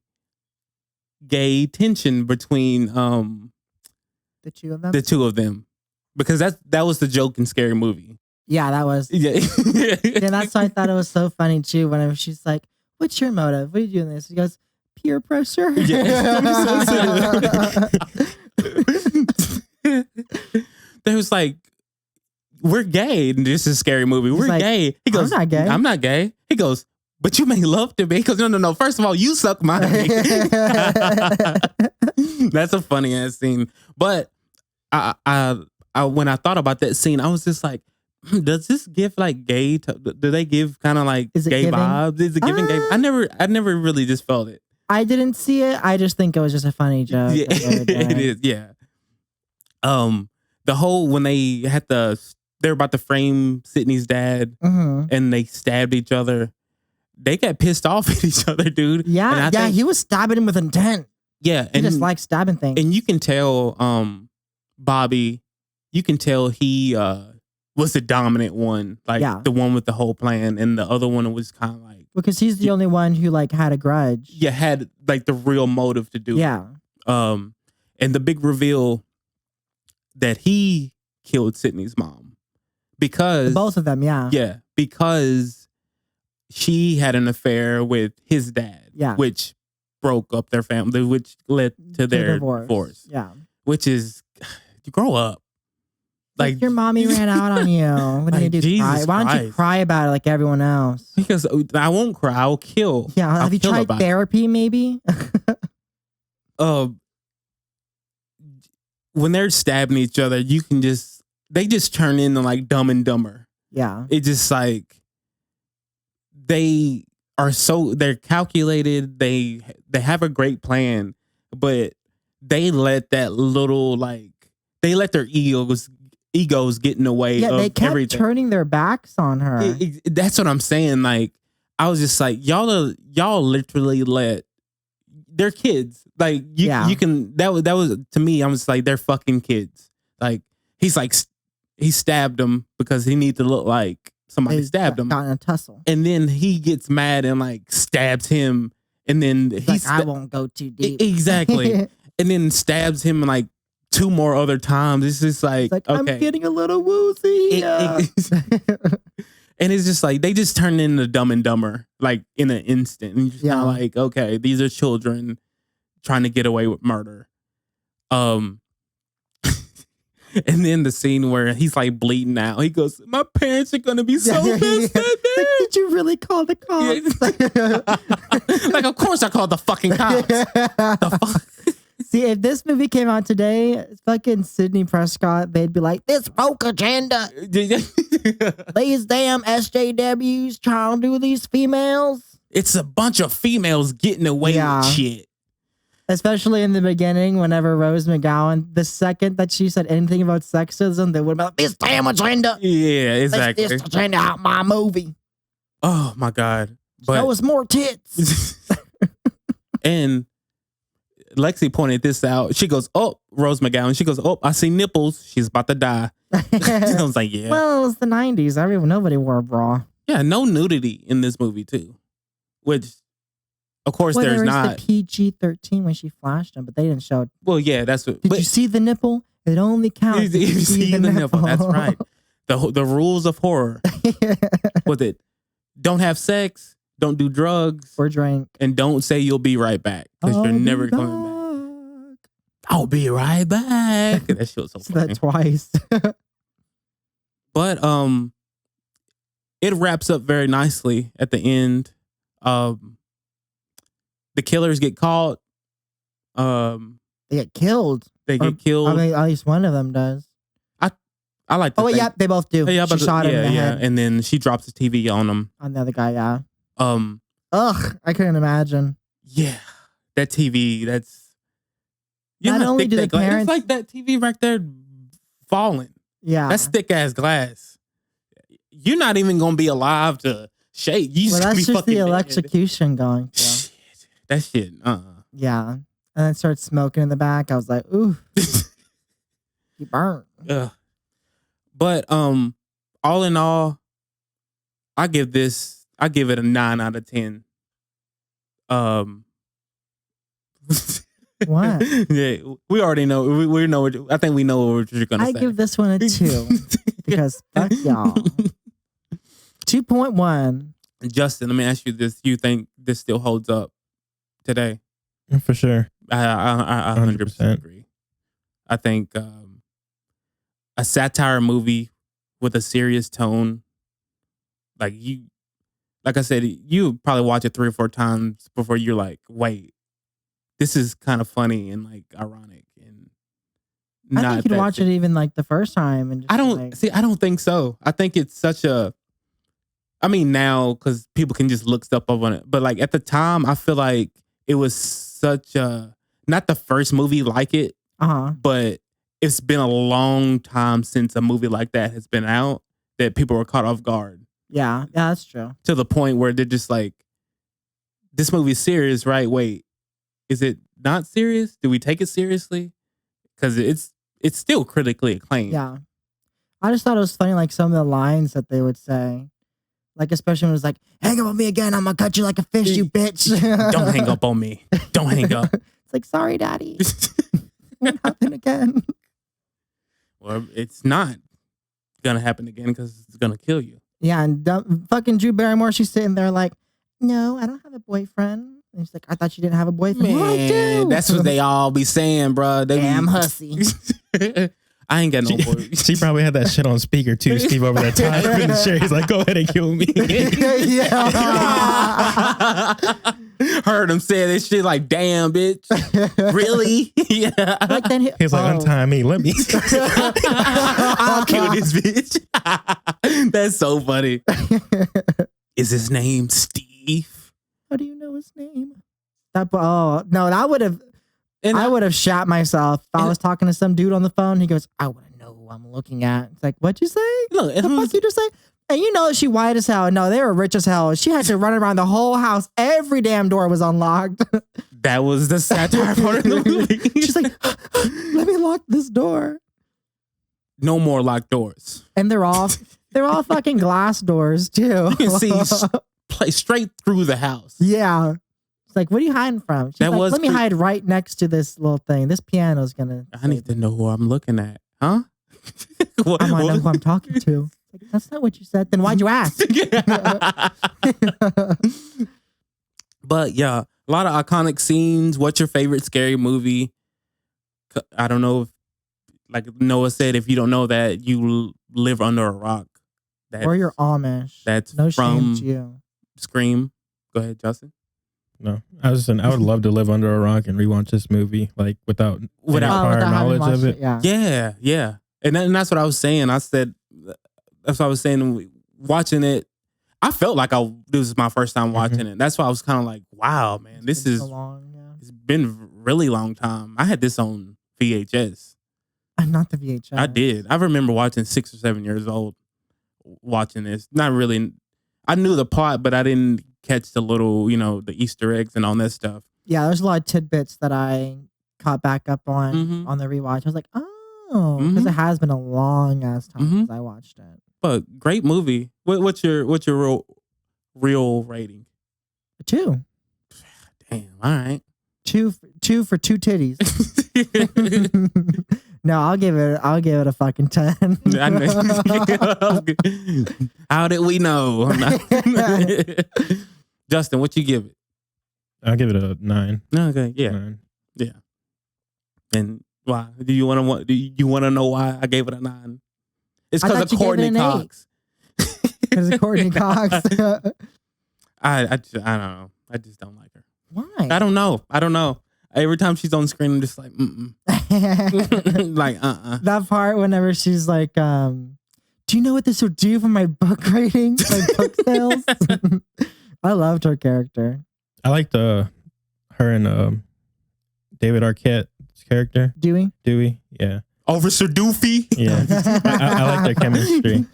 gay tension between the two of them? The two of them. Because that was the joke in Scary Movie. Yeah, that was. Yeah. Yeah, that's why I thought it was so funny too. Whenever she's like, "What's your motive? What are you doing this?" He goes, "Peer pressure." Yeah. There was like, we're gay. And this is a Scary Movie. We're like, gay. He goes, I'm not gay. I'm not gay. He goes, but you make love to me. He goes, no. First of all, you suck my dick. That's a funny ass scene. But I when I thought about that scene, I was just like, does this give like gay? Do they give kind of like gay giving? vibes? Is it giving gay? I never really just felt it. I didn't see it. I just think it was just a funny joke. Yeah, it is. Yeah. The whole when they were about to frame Sydney's dad, and they stabbed each other. They got pissed off at each other, dude. Yeah, yeah. He was stabbing him with intent. Yeah, he just likes stabbing things. And you can tell, Bobby. You can tell he was the dominant one, like the one with the whole plan, and the other one was kind of like because he's the only one who like had a grudge. Yeah, had like the real motive to do it. Yeah. And the big reveal that he killed Sydney's mom because both of them, yeah, because she had an affair with his dad, which broke up their family, which led to their divorce. Yeah, which is you grow up. Like your mommy ran out on you. What do you do? Cry? Why don't you cry about it like everyone else? Because I won't cry. I'll kill. Yeah. Have you tried therapy? Maybe. When they're stabbing each other, they just turn into like Dumb and Dumber. Yeah. It's just like they're calculated. They have a great plan, but they let their egos get in the way of they kept everything. Turning their backs on her. That's what I'm saying. Like, I was just like, y'all literally let their kids. Like, you can. That was to me. I was like, they're fucking kids. Like, he's like, he stabbed him because he needed to look like somebody stabbed him. Got in a tussle. And then he gets mad and like stabs him. And then he's like, I won't go too deep. Exactly. And then stabs him like 2 more other times. It's just like, okay. I'm getting a little woozy. And it's just like, they just turn into Dumb and Dumber, like in an instant. And you're just kind of like, okay, these are children trying to get away with murder. And then the scene where he's like bleeding out. He goes, my parents are going to be so pissed at me. Like, did you really call the cops? Like, of course I called the fucking cops. The fuck? See, if this movie came out today, fucking Sidney Prescott, they'd be like, this woke agenda. These damn SJWs trying to do these females. It's a bunch of females getting away with shit. Especially in the beginning, whenever Rose McGowan, the second that she said anything about sexism, they would be like, this damn agenda. Yeah, exactly. This agenda out my movie. Oh, my God. But show us more tits. And Lexi pointed this out. She goes, oh, Rose McGowan. She goes, oh, I see nipples. She's about to die. I was like, yeah. Well, it was the 90s. Nobody wore a bra. Yeah, no nudity in this movie, too. Which, of course, there's not. The PG-13 when she flashed him, but they didn't show it. Well, yeah, that's what. Did you see the nipple? It only counts if you see the nipple. That's right. The rules of horror. Was it? Don't have sex. Don't do drugs or drink, and don't say you'll be right back because you're never coming back. I'll be right back. That shit was so funny. That twice. But it wraps up very nicely at the end. The killers get caught. They get killed. They get killed. I mean, at least one of them does. I like. To think, yeah, they both do. Yeah, she shot him in the head. And then she drops the TV on him. On the other guy, yeah. Ugh, I couldn't imagine. Yeah, that TV. That's not only do the parents. It's like that TV right there falling. Yeah, that's thick ass glass. You're not even gonna be alive to shake. You just that's be just the dead. electrocution going. Shit. That shit. Yeah, and then started smoking in the back. I was like, ooh, you burnt. But all in all, I give it a 9 out of 10. What? Yeah, we already know. We know. I think we know what you're gonna say. I give this one a 2 because fuck y'all. 2.1. Justin, let me ask you this: you think this still holds up today? For sure. I 100% agree. I think a satire movie with a serious tone, like I said, you probably watch it 3 or 4 times before you're like, wait, this is kind of funny and like ironic. And I think you'd watch it even like the first time. And just I don't think so. I think it's such a, I mean now because people can just look stuff up on it, but like at the time, I feel like it was such a, not the first movie like it, but it's been a long time since a movie like that has been out that people were caught off guard. Yeah, that's true. To the point where they're just like, this movie's serious, right? Wait, is it not serious? Do we take it seriously? Because it's still critically acclaimed. Yeah. I just thought it was funny, like some of the lines that they would say. Like, especially when it was like, hang up on me again, I'm going to cut you like a fish, you bitch. Don't hang up on me. Don't hang up. It's like, sorry, daddy. Won't happen again. Well, it's not going to happen again because it's going to kill you. Yeah, and fucking Drew Barrymore, she's sitting there like, no, I don't have a boyfriend. And she's like, I thought you didn't have a boyfriend. Man, well, I do. That's what they all be saying, bro. Damn hussy. I ain't got no boy. She probably had that shit on speaker too, Steve, over that time. He's like, go ahead and kill me. Heard him say this shit like, damn, bitch. Really? Yeah. Like then he's like, untie me. Let me. I'll kill this bitch. That's so funny. Is his name Steve? How do you know his name? No, I would have. I would have shot myself if I was talking to some dude on the phone. He goes, I want to know who I'm looking at. It's like, what'd you say? Look, the fuck you just say? And you know she white as hell. No, they were rich as hell. She had to run around the whole house. Every damn door was unlocked. That was the satire part of the movie. She's like, let me lock this door. no more locked doors. And they're all fucking glass doors too. You can see play straight through the house. Yeah. It's like, what are you hiding from? She's like, let me hide right next to this little thing. This piano's gonna. I need to know who I'm looking at, huh? I might know who I'm talking to. Like, that's not what you said. Then why'd you ask? But yeah, a lot of iconic scenes. What's your favorite scary movie? I don't know if, like Noah said, if you don't know that, you live under a rock. Or you're Amish. That's no from shame to you. Scream. Go ahead, Justin. No, I would love to live under a rock and rewatch this movie, like without prior knowledge of it. Yeah. And that's what I was saying. That's what I was saying. Watching it, I felt like this was my first time watching it. That's why I was kind of like, wow, man, it's been a really long time. I had this on VHS. Not the VHS. I did. I remember watching 6 or 7 years old watching this. Not really. I knew the plot, but I didn't catch the little, the Easter eggs and all that stuff. Yeah, there's a lot of tidbits that I caught back up on the rewatch. I was like, oh, because it has been a long ass time since I watched it. But great movie. What's your real rating? 2. Damn. All right. 2 for 2 titties. No, I'll give it a fucking 10. How did we know? Justin, what you give it? I'll give it a 9. Okay, yeah. 9. Yeah. And why? Do you want to know why I gave it a 9? It's because of Courtney Cox. Because of Courtney Cox. I don't know. I just don't like her. Why? I don't know. Every time she's on screen, I'm just like, like, That part whenever she's like, do you know what this will do for my book ratings, my book sales? I loved her character. I liked her and David Arquette's character. Dewey, yeah. Officer Doofy. Yeah, I like their chemistry.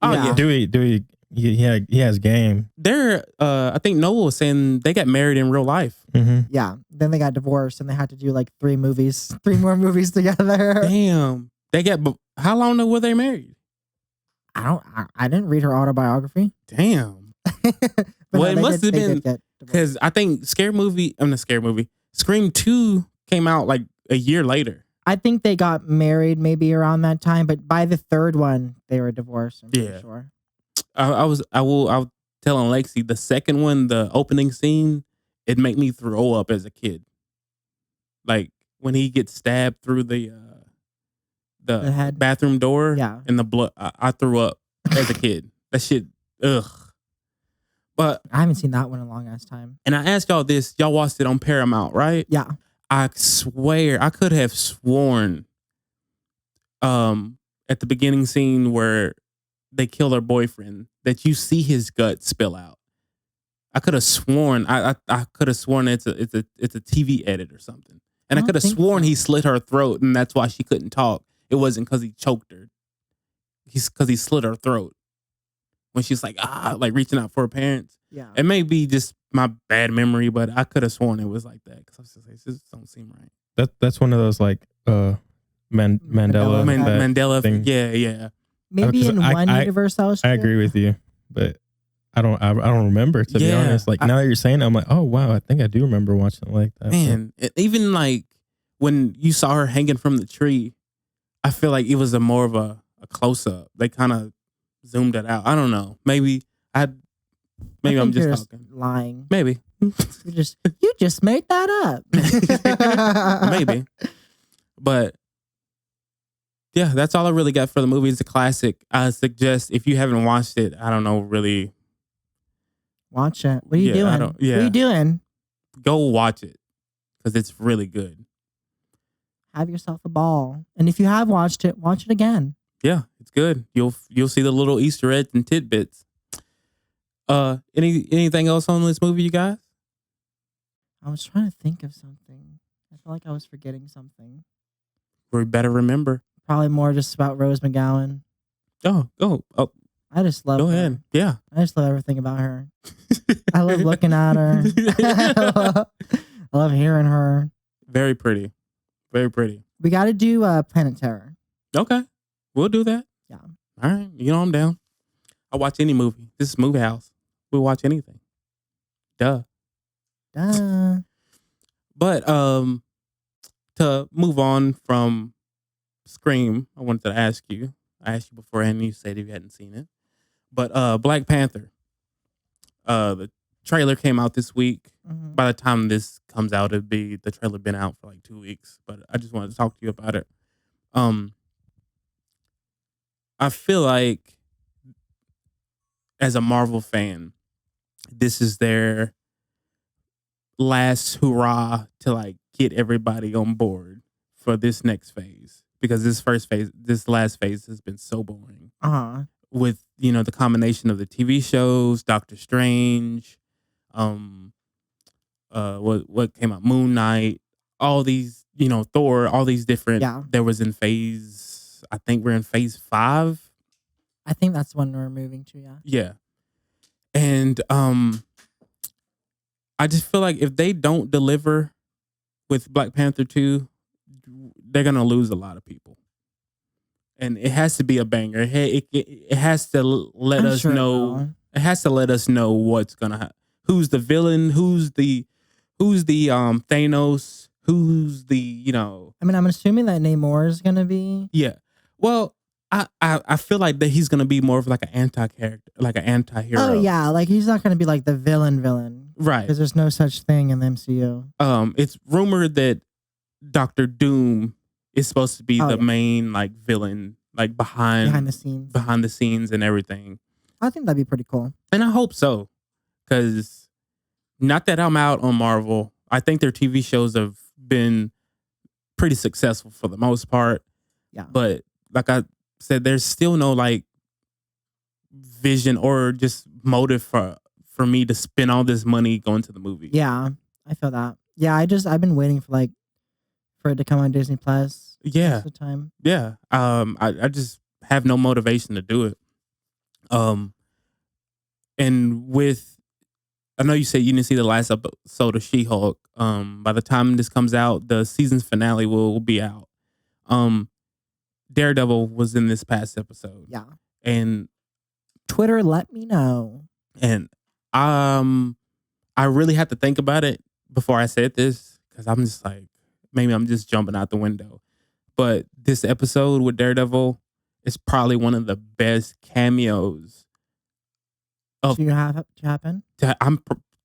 Oh yeah. Dewey, he has game. They're, I think Noah was saying they got married in real life. Mm-hmm. Yeah. Then they got divorced and they had to do like 3 more movies together. Damn. How long were they married? I didn't read her autobiography. Damn. Well, it must have been because I think Scream 2 came out like a year later. I think they got married maybe around that time, but by the 3rd one, they were divorced. I'm pretty sure. I was telling Lexi the second one, the opening scene, it made me throw up as a kid. Like when he gets stabbed through the bathroom door, and the blood, I threw up as a kid. That shit, ugh. But I haven't seen that one in a long ass time. And I asked y'all this, y'all watched it on Paramount, right? Yeah. I swear, I could have sworn, at the beginning scene where they kill their boyfriend, that you see his gut spill out. I could have sworn, I could have sworn it's a TV edit or something, and I could have sworn he slit her throat, and that's why she couldn't talk. It wasn't because he choked her. Because he slit her throat when she's like reaching out for her parents. Yeah, it may be just my bad memory, but I could have sworn it was like that because I was just like, this don't seem right. That's one of those like Mandela thing. Yeah. Maybe in one universe I was true. I agree with you, but I don't remember, to be honest. Like now that you're saying it, I'm like, oh wow, I think I do remember watching it like that. Man, even like when you saw her hanging from the tree, I feel like it was more of a close up. They kind of zoomed it out. I don't know. Maybe I'm just talking. Lying. Maybe. You just made that up. Maybe. But yeah, that's all I really got for the movie. It's a classic. I suggest if you haven't watched it, I don't know, really watch it. What are you doing? What are you doing? Go watch it because it's really good. Have yourself a ball. And if you have watched it, watch it again. Yeah, it's good. You'll see the little Easter eggs and tidbits. Anything else on this movie, you guys? I was trying to think of something. I feel like I was forgetting something. We better remember. Probably more just about Rose McGowan. Oh. I just love her. Go ahead. Yeah. I just love everything about her. I love looking at her. I love hearing her. Very pretty. Very pretty. We got to do Planet Terror. Okay. We'll do that. Yeah. All right. You know I'm down. I'll watch any movie. This is Movie House. We'll watch anything. Duh. But to move on from Scream, I wanted to ask you. I asked you beforehand, and you said if you hadn't seen it. But Black Panther. The trailer came out this week. Mhm. By the time this comes out, the trailer been out for like 2 weeks. But I just wanted to talk to you about it. I feel like as a Marvel fan, this is their last hurrah to like get everybody on board for this next phase, because this last phase has been so boring. With the combination of the TV shows, Doctor Strange, what came out, Moon Knight, all these, Thor, all these different. Yeah. There was in phase, I think we're in phase 5. I think that's when we're moving to. Yeah. Yeah. And I just feel like if they don't deliver with Black Panther 2, they're going to lose a lot of people. And it has to be a banger. It has to let us know. It has to let us know what's going to happen. Who's the villain? Who's the Thanos? Who's the, I mean, I'm assuming that Namor is going to be. Yeah. Well, I feel like that he's gonna be more of like an anti-character, like an anti-hero. Oh yeah, like he's not gonna be like the villain, right? Because there's no such thing in the MCU. It's rumored that Doctor Doom is supposed to be the main like villain, like behind the scenes and everything. I think that'd be pretty cool, and I hope so, because not that I'm out on Marvel, I think their TV shows have been pretty successful for the most part. Yeah, but like I said, there's still no like vision or just motive for me to spend all this money going to the movie. Yeah, I feel that. Yeah, I've been waiting for it to come on Disney Plus. Yeah, most of the time. Yeah, I just have no motivation to do it. And I know you said you didn't see the last episode of She-Hulk. By the time this comes out, the season's finale will be out. Daredevil was in this past episode. Yeah. And Twitter let me know. And I really had to think about it before I said this, because I'm just like, maybe I'm just jumping out the window. But this episode with Daredevil is probably one of the best cameos to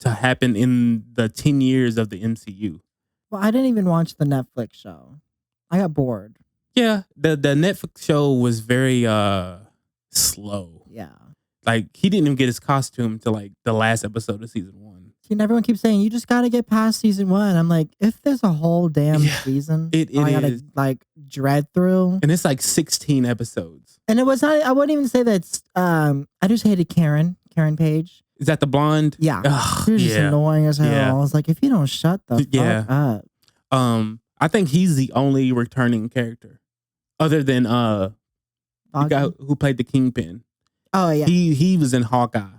happen in the 10 years of the MCU. Well, I didn't even watch the Netflix show. I got bored. Yeah, the Netflix show was very slow. Yeah. Like, he didn't even get his costume to like the last episode of season 1. See, and everyone keeps saying you just got to get past season 1. I'm like, if there's a whole damn season, I gotta like dread through, and it's like 16 episodes. And it was not. I wouldn't even say that's. I just hated Karen Page. Is that the blonde? Yeah, she was just annoying as hell. Yeah. I was like, if you don't shut the fuck up. I think he's the only returning character, other than the guy who played the Kingpin. Oh yeah, he was in Hawkeye,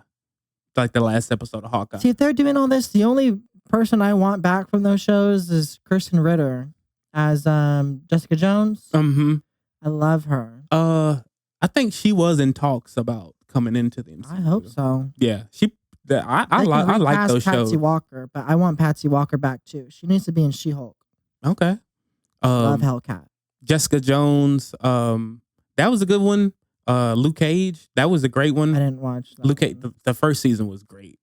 like the last episode of Hawkeye. See, if they're doing all this, the only person I want back from those shows is Kristen Ritter as Jessica Jones. Mm-hmm. I love her. I think she was in talks about coming into the MCU. I hope so. Yeah, I like those shows. Patsy Walker, but I want Patsy Walker back too. She needs to be in She-Hulk. Okay. Love Hellcat. Jessica Jones. That was a good one. Luke Cage. That was a great one. I didn't watch that Luke Cage. The first season was great.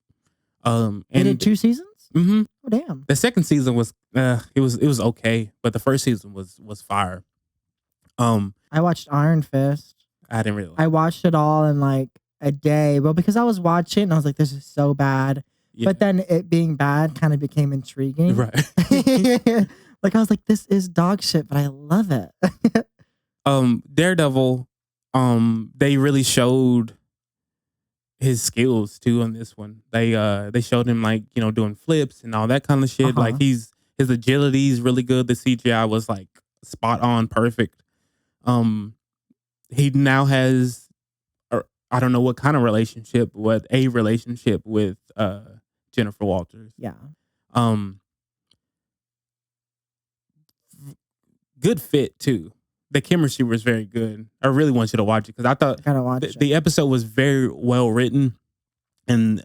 And they did 2 seasons. Mm-hmm. Oh damn. The second season was it was okay, but the first season was fire. I watched Iron Fist. I didn't really. I watched it all in like a day. Well, because I was watching and I was like, this is so bad. Yeah. But then it being bad kind of became intriguing. Right. Like I was like, this is dog shit, but I love it. Daredevil, they really showed his skills too on this one. They showed him like, doing flips and all that kind of shit. Like his agility is really good. The CGI was like spot on, perfect. He now has, I don't know what kind of relationship, with Jennifer Walters. Yeah. Good fit too. the chemistry was very good. I really want you to watch it because I thought Gotta watch it. the episode was very well written, and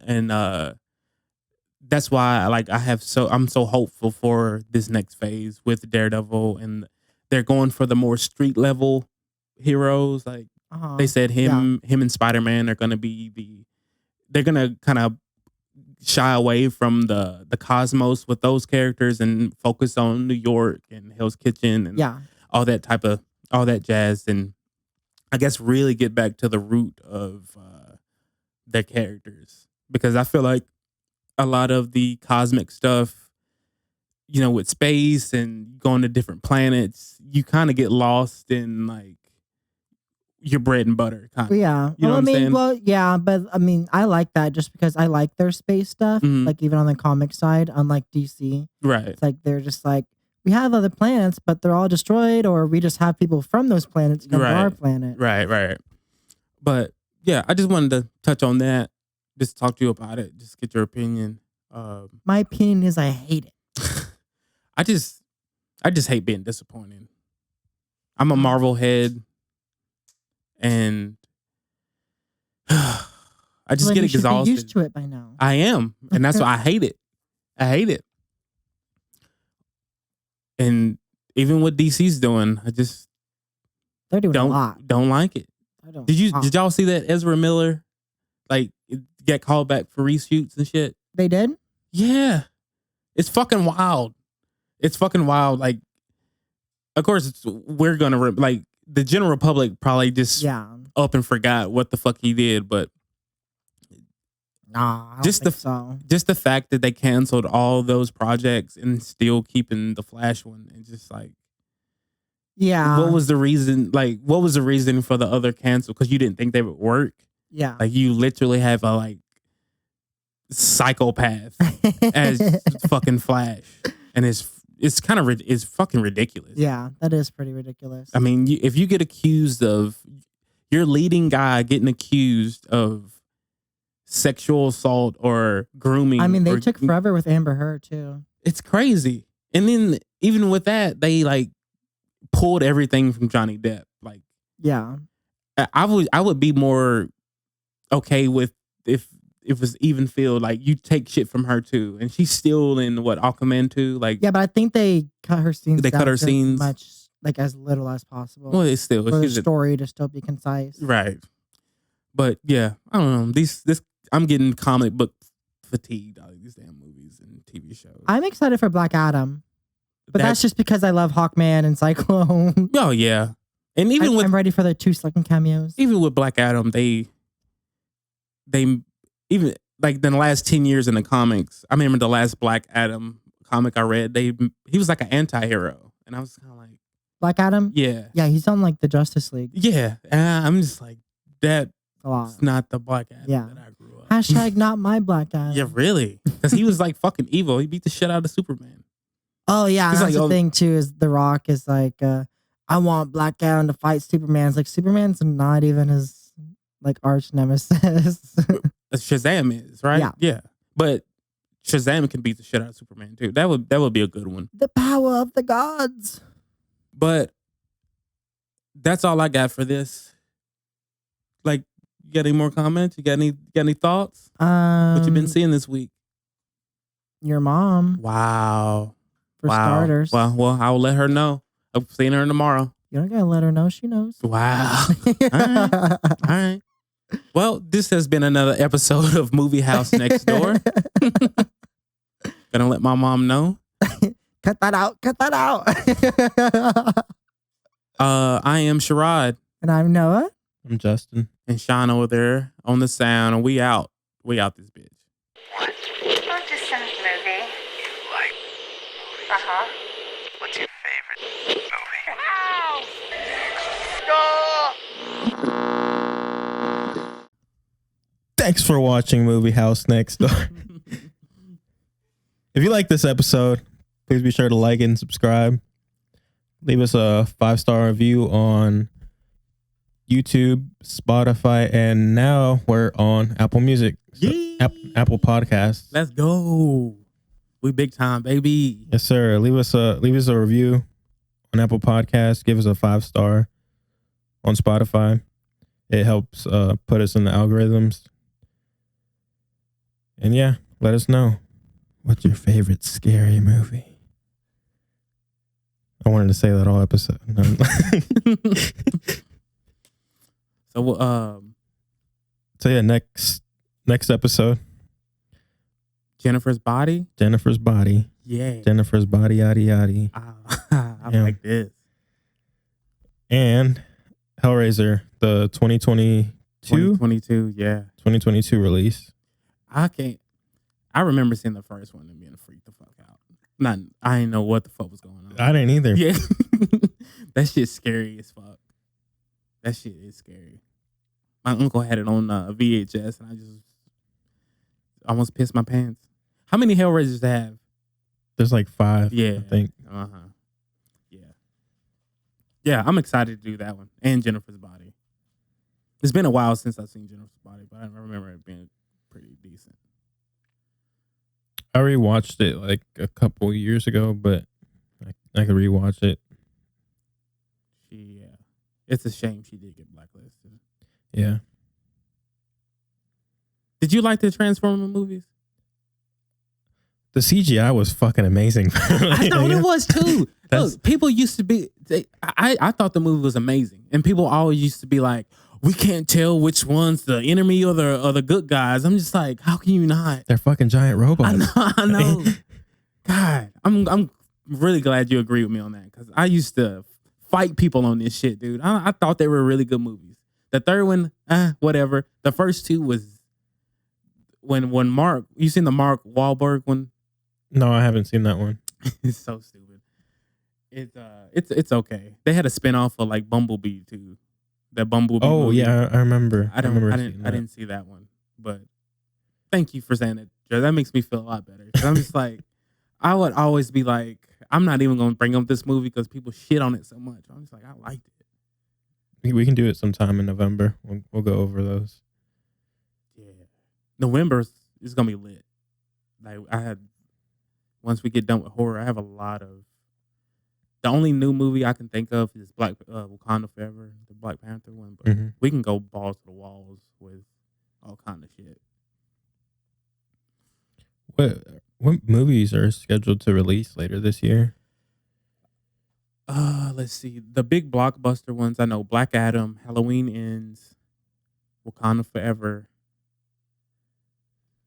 that's why I'm so hopeful for this next phase with Daredevil, and they're going for the more street level heroes. Like they said, him and Spider-Man are gonna be they're gonna kind of shy away from the cosmos with those characters and focus on New York and Hell's Kitchen and all that jazz, and I guess really get back to the root of their characters, because I feel like a lot of the cosmic stuff, you know, with space and going to different planets, you kind of get lost in like your bread and butter kind of. Yeah. You know what I'm saying? Well, yeah, but I mean, I like that just because I like their space stuff, like even on the comic side, unlike DC. Right. It's like they're just like, we have other planets, but they're all destroyed, or we just have people from those planets come to our planet. Right. But yeah, I just wanted to touch on that, just talk to you about it, just get your opinion. My opinion is I hate it. I just hate being disappointed. I'm a Marvel head, and I just get you should exhausted. be used to it by now. I am, and that's why I hate it. I hate it. And even what DC's doing, they're doing a lot. Don't like it. Did y'all see that Ezra Miller get called back for reshoots and shit? They did? Yeah. It's fucking wild. It's fucking wild. Like, of course, we're gonna like the general public probably just up and forgot what the fuck he did, but nah, I don't think so. Just the fact that they canceled all those projects and still keeping the Flash one, and just like, what was the reason? Like, what was the reason for the other cancel? Because you didn't think they would work. Yeah, like you literally have a like psychopath as fucking Flash, and it's kind of it's fucking ridiculous. Yeah, that is pretty ridiculous. I mean, if you get accused of your leading guy getting accused of sexual assault or grooming. I mean, they took forever with Amber Heard too. It's crazy. And then even with that, they like pulled everything from Johnny Depp. Like, yeah, I would be more okay with if it was even feel like you take shit from her too, and she's still in what, Aquaman 2? Like, yeah, but I think they cut her scenes. They cut her scenes much, like as little as possible. Well, it's still for the story to still be concise, right? But yeah, I don't know. This I'm getting comic book fatigued out of these damn movies and TV shows. I'm excited for Black Adam, but that's just because I love Hawkman and Cyclone. Oh yeah, and even I'm ready for the 2 second cameos. Even with Black Adam, they even like in the last 10 years in the comics. I remember the last Black Adam comic I read. He was like an anti-hero, and I was kind of like, Black Adam. Yeah, he's on like the Justice League. Yeah, and I'm just like, that. It's not the Black Adam that I grew up. Hashtag not my Black Adam. Yeah, really? Because he was like fucking evil. He beat the shit out of Superman. Oh yeah, that's like, the thing too. Is The Rock is like, I want Black Adam to fight Superman. It's like Superman's not even his like arch nemesis. Shazam is, right? Yeah. But Shazam can beat the shit out of Superman too. That would be a good one. The power of the gods. But that's all I got for this. Like, you got any more comments? You got any thoughts? What you been seeing this week? Your mom. Wow. For starters. Well, I will let her know. I'm seeing her tomorrow. You don't gotta let her know. She knows. Wow. All right. Well, this has been another episode of Movie House Next Door. Gonna let my mom know. Cut that out. I am Sherrod. And I'm Noah. I'm Justin. And Sean over there on the sound. And we out. We out this bitch. What? Oh, just some movie. You like movies? Uh-huh. What's your favorite movie? Ow! Thanks for watching Movie House Next Door. If you like this episode, please be sure to like and subscribe. Leave us a 5-star review on YouTube, Spotify, and now we're on Apple Music. So Apple Podcasts. Let's go. We big time, baby. Yes, sir. Leave us a review on Apple Podcasts. Give us a 5-star on Spotify. It helps put us in the algorithms. And yeah, let us know. What's your favorite scary movie? I wanted to say that all episode. So yeah, next episode. Jennifer's Body. Jennifer's Body. Yeah. Jennifer's Body, yaddy yaddy. I like this. And Hellraiser, the 2022, yeah. 2022 release. I remember seeing the first one and being freaked the fuck out. I didn't know what the fuck was going on. I didn't either. Yeah. That shit's scary as fuck. That shit is scary. My uncle had it on VHS and I just almost pissed my pants. How many Hellraisers they have? There's like 5, yeah. I think. Yeah. Yeah, I'm excited to do that one. And Jennifer's Body. It's been a while since I've seen Jennifer's Body, but I remember it being pretty decent. I rewatched it like a couple years ago, but I could rewatch it. Yeah. It's a shame she did get blacklisted. Yeah. Did you like the Transformer movies? The CGI was fucking amazing. I thought it was too. Look, people used to be. I thought the movie was amazing, and people always used to be like, "We can't tell which one's the enemy or the good guys." I'm just like, how can you not? They're fucking giant robots. I know. God, I'm really glad you agree with me on that because I used to fight people on this shit, dude. I thought they were really good movies. The third one, whatever. The first two was when Mark. You seen the Mark Wahlberg one? No, I haven't seen that one. It's so stupid. It's okay. They had a spinoff of like Bumblebee too. That Bumblebee. Oh movie. yeah, I remember. I didn't see that one, but thank you for saying it, Joe. That makes me feel a lot better. 'Cause I'm just like, I would always be like, I'm not even going to bring up this movie because people shit on it so much. I'm just like, I liked it. We can do it sometime in November. We'll go over those. Yeah, November is gonna be lit. Like once we get done with horror, I have a lot of. The only new movie I can think of is Wakanda Forever, the Black Panther one. But we can go balls to the walls with all kind of shit. What movies are scheduled to release later this year? Let's see. The big blockbuster ones I know: Black Adam, Halloween Ends, Wakanda Forever,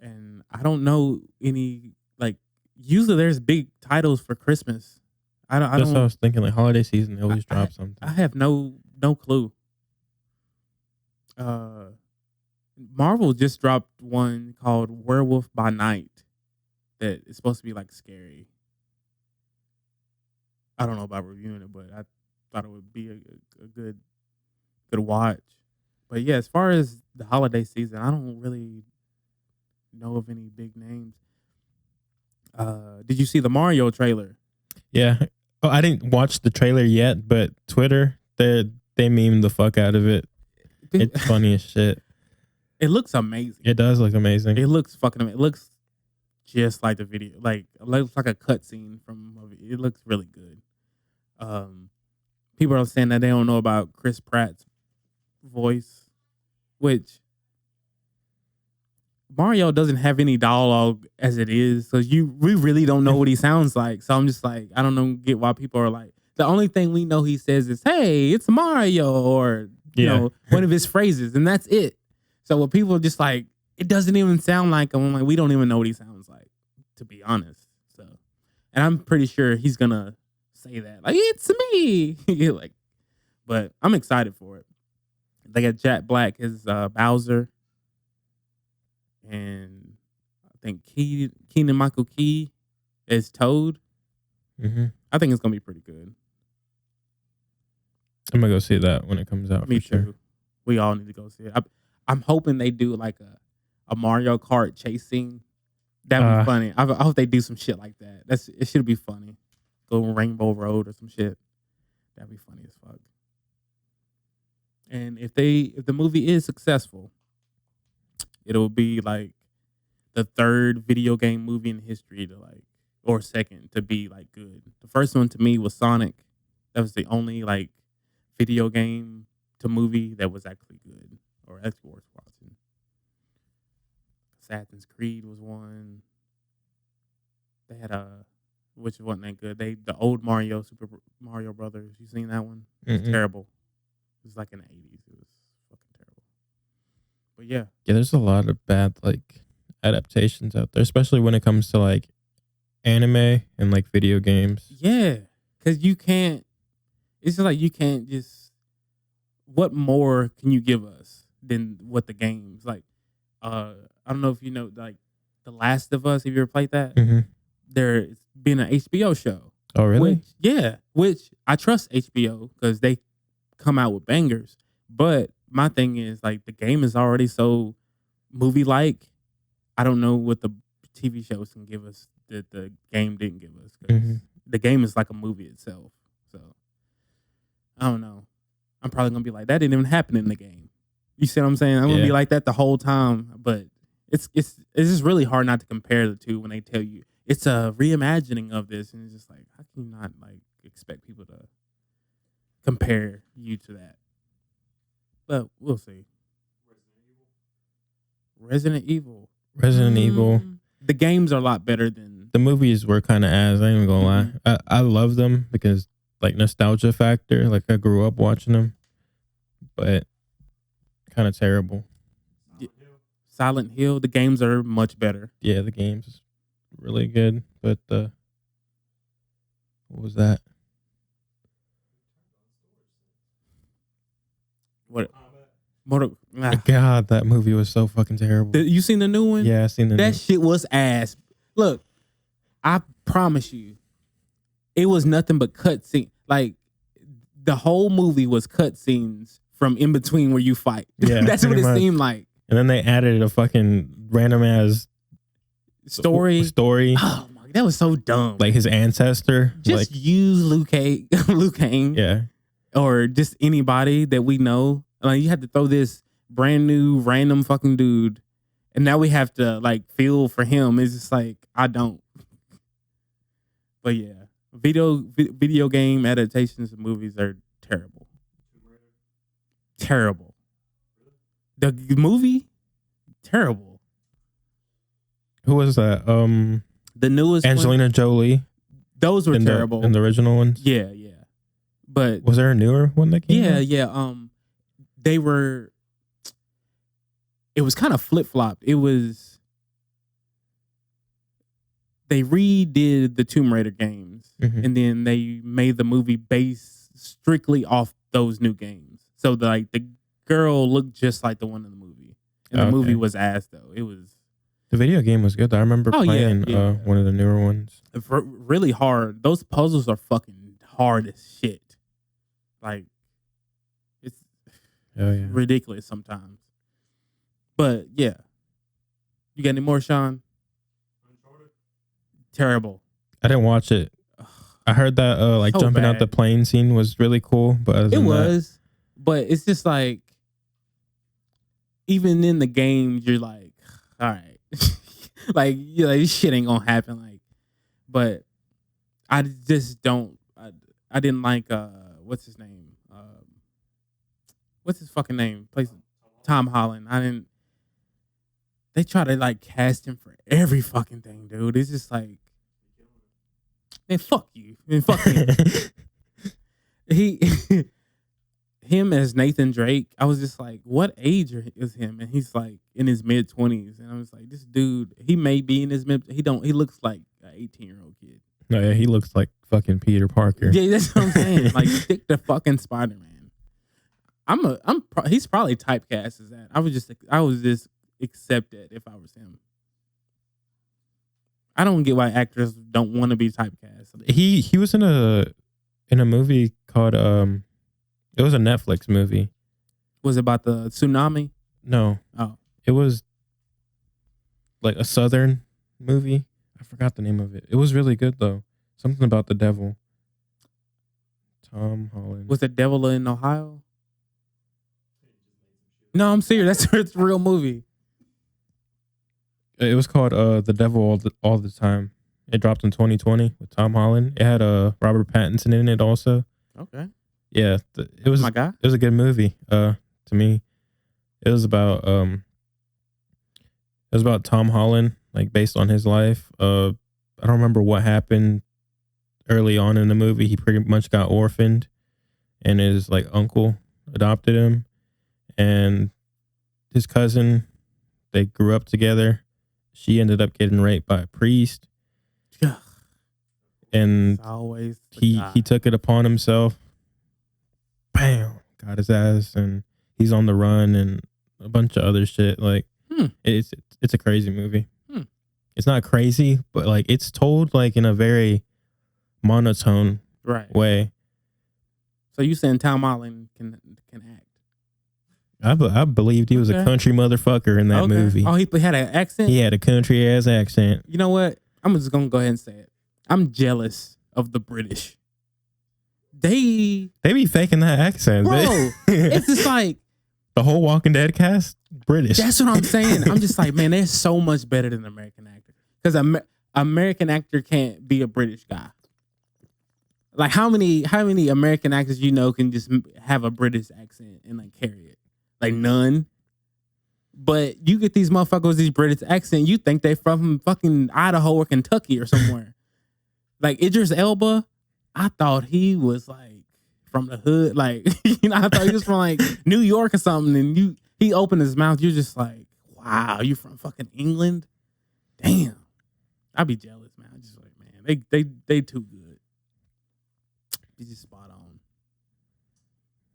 and I don't know any like. Usually, there's big titles for Christmas. I don't. That's what I was thinking. Like holiday season, they always drop something. I have no clue. Marvel just dropped one called Werewolf by Night that is supposed to be like scary. I don't know about reviewing it, but I thought it would be a good watch. But yeah, as far as the holiday season, I don't really know of any big names. Did you see the Mario trailer? Yeah. Oh, I didn't watch the trailer yet, but Twitter, they memed the fuck out of it. It's funny as shit. It looks amazing. It does look amazing. It looks fucking amazing. It looks just like the video. Like it looks like a cutscene from a movie. It looks really good. People are saying that they don't know about Chris Pratt's voice, which Mario doesn't have any dialogue as it is, so we really don't know what he sounds like. So I'm just like, I don't get why people are like, the only thing we know he says is, "Hey, it's Mario," or you know, one of his phrases, and that's it. So when people are just like, it doesn't even sound like him, I'm like, we don't even know what he sounds like, to be honest. So, and I'm pretty sure he's gonna say that, like, it's me, like. But I'm excited for it. They got Jack Black as Bowser. And I think Keegan Michael Key is Toad. I think it's gonna be pretty good. I'm gonna go see that when it comes out. Me for sure. too. We all need to go see it. I'm hoping they do like a Mario Kart chase scene. That'd be funny. I hope they do some shit like that. It should be funny. Go Rainbow Road or some shit. That'd be funny as fuck. And if the movie is successful, it'll be like the third video game movie in history to like, or second to be like good. The first one to me was Sonic, That was the only like video game to movie that was actually good or actually worth watching. Assassin's Creed was one. They had which wasn't that good. The old Super Mario Brothers. You seen that one? It was terrible. It was like in the 80s. It was fucking terrible. But yeah. Yeah, there's a lot of bad like adaptations out there, especially when it comes to like anime and like video games. Yeah. Cause you can't it's just like you can't just what more can you give us than what the games like I don't know if you know like The Last of Us, have you ever played that? Mm-hmm. There's been an HBO show. Oh, really? Which I trust HBO because they come out with bangers. But my thing is like the game is already so movie-like. I don't know what the TV shows can give us that the game didn't give us. Because the game is like a movie itself. So I don't know. I'm probably gonna be like that didn't even happen in the game. You see what I'm saying? I'm gonna be like that the whole time. But it's just really hard not to compare the two when they tell you it's a reimagining of this, and it's just like how can you not like expect people to compare you to that? But we'll see. Resident Evil. The games are a lot better than the movies were kind of ass. I ain't even gonna lie. I love them because like nostalgia factor. Like I grew up watching them, but kind of terrible. Silent Hill. The games are much better. Yeah, the games really good, but what was that? What? God, that movie was so fucking terrible. You seen the new one? Yeah, I seen that shit was ass. Look, I promise you, it was nothing but cutscene. Like the whole movie was cutscenes from in between where you fight. Yeah, that's what it seemed like. And then they added a fucking random ass story. Oh my, that was so dumb. Like his ancestor. Just use Luke Kane. Yeah. Or just anybody that we know. Like you had to throw this brand new random fucking dude, and now we have to like feel for him. It's just like I don't. But yeah, video game adaptations of movies are terrible. Terrible. The movie, terrible. Who was that? The newest Angelina Jolie. Those were terrible. In the original ones. Yeah. But was there a newer one that came out? Yeah. They were. It was kind of flip flopped. It was. They redid the Tomb Raider games, and then they made the movie based strictly off those new games. So the girl looked just like the one in the movie, and the movie was ass though. It was. The video game was good. I remember playing one of the newer ones. Really hard. Those puzzles are fucking hard as shit. Like, it's ridiculous sometimes. But yeah, you got any more, Sean? Terrible. I didn't watch it. I heard that so jumping out the plane scene was really cool, but it was. But it's just like, even in the game, you're like, all right, like this shit ain't gonna happen. Like, but I just don't. I didn't like what's his name? What's his fucking name? Plays Tom Holland. I didn't. They try to like cast him for every fucking thing, dude. It's just like, man, fuck you, man, fuck him. Him as Nathan Drake. I was just like, what age is him? And he's like in his mid-20s, and I was like, this dude, he may be in his mid. He don't. He looks like an 18-year-old kid. No, yeah, he looks like fucking Peter Parker. Yeah, that's what I'm saying. Like, stick to fucking Spider-Man. He's probably typecast as that. I would just accept it if I was him. I don't get why actors don't want to be typecast. He was in a movie called it was a Netflix movie. Was it about the tsunami? No. Oh. It was like a Southern movie. I forgot the name of it. It was really good though. Something about the devil. Tom Holland. Was the devil in Ohio? No, I'm serious. It's a real movie. It was called The Devil All the Time. It dropped in 2020 with Tom Holland. It had Robert Pattinson in it also. Okay. Yeah, it was My guy. it was a good movie. To me, it was about Tom Holland, like based on his life. I don't remember what happened early on in the movie. He pretty much got orphaned, and his like uncle adopted him, and his cousin. They grew up together. She ended up getting raped by a priest, and It's always the he guy. took it upon himself. Bam, got his ass, and he's on the run, and a bunch of other shit. Like it's a crazy movie. It's not crazy, but like it's told like in a very monotone right way. So you saying Tom Holland can act? I believed he was a country motherfucker in that movie. Oh, he had an accent? He had a country ass accent. You know what? I'm just going to go ahead and say it. I'm jealous of the British. They be faking that accent. bro, it's just like. The whole Walking Dead cast, British. That's what I'm saying. I'm just like, man, they're so much better than American actor. Because American actor can't be a British guy. Like how many American actors you know can just have a British accent and like carry it? Like none. But you get these motherfuckers with these British accent, you think they from fucking Idaho or Kentucky or somewhere. Like Idris Elba, I thought he was like from the hood, like I thought he was from like New York or something. And he opened his mouth, you're just like, wow, you from fucking England? Damn, I'd be jealous, man. I'm just like, man, they too good. He's just spot on.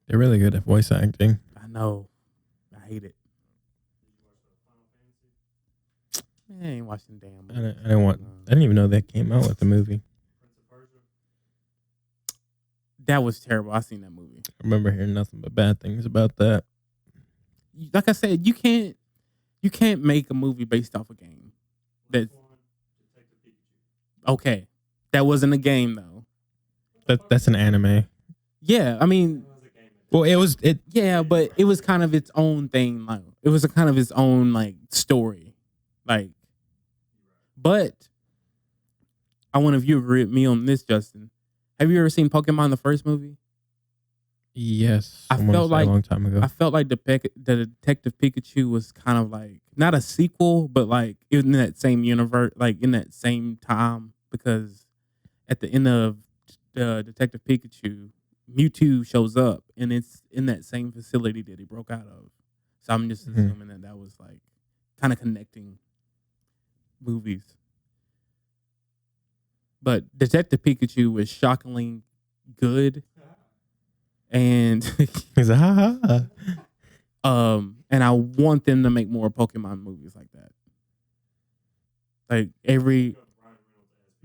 They're really good at voice acting. I know. I hate it. Man, I ain't watching damn movie. I didn't even know that came out with the movie. That was terrible. I seen that movie. I remember hearing nothing but bad things about that. Like I said, you can't make a movie based off a game. Okay. That wasn't a game though. That's an anime. Yeah, I mean, well, it. Yeah, but it was kind of its own thing. Like it was a kind of its own like story. Like, but I wonder if you agree with me on this, Justin. Have you ever seen Pokemon the first movie? Yes, I felt like a long time ago. I felt like the Detective Pikachu was kind of like not a sequel, but like in that same universe, like in that same time. Because at the end of Detective Pikachu, Mewtwo shows up, and it's in that same facility that he broke out of. So I'm just assuming that was like kind of connecting movies. But Detective Pikachu was shockingly good. And he's a ha ha. And I want them to make more Pokemon movies like that. Like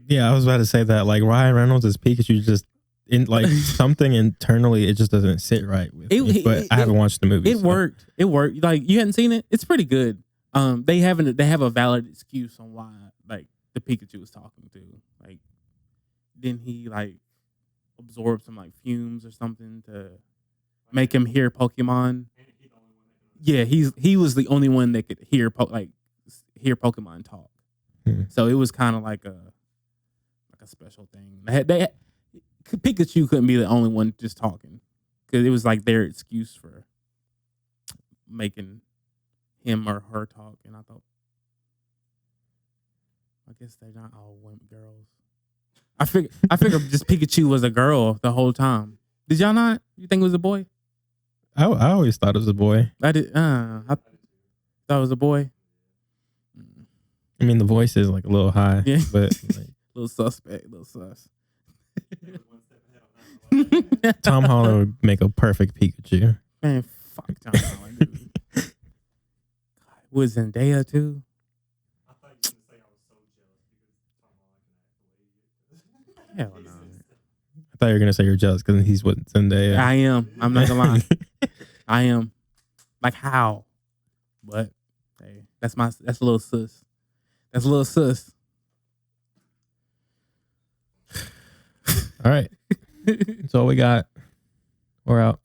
Yeah, I was about to say that. Like Ryan Reynolds as Pikachu, just in like something internally, it just doesn't sit right with me. But I haven't watched the movie. It worked. It worked. Like you hadn't seen it. It's pretty good. They have a valid excuse on why like the Pikachu was talking to. Like, then he like absorbed some like fumes or something to make him hear Pokemon. Yeah, he was the only one that could hear Pokemon talk. So it was kind of like a special thing. Pikachu couldn't be the only one just talking because it was like their excuse for making him or her talk. And I thought, I guess they're not all women girls. I figured just Pikachu was a girl the whole time. Did y'all not? You think it was a boy? I always thought it was a boy. I did. I thought it was a boy. I mean, the voice is like a little high, Yeah. but like, little suspect, little sus. Tom Holland would make a perfect Pikachu. Man, fuck Tom Holland, dude. God, was Zendaya too? I thought you were going to say I was so jealous because Tom Holland can act the way he is. Hell no. I thought you were gonna say you're jealous because he's with Zendaya. I am. I'm not gonna lie. I am. Like how? But hey, that's a little sus. That's a little sus. All right. That's all we got. We're out.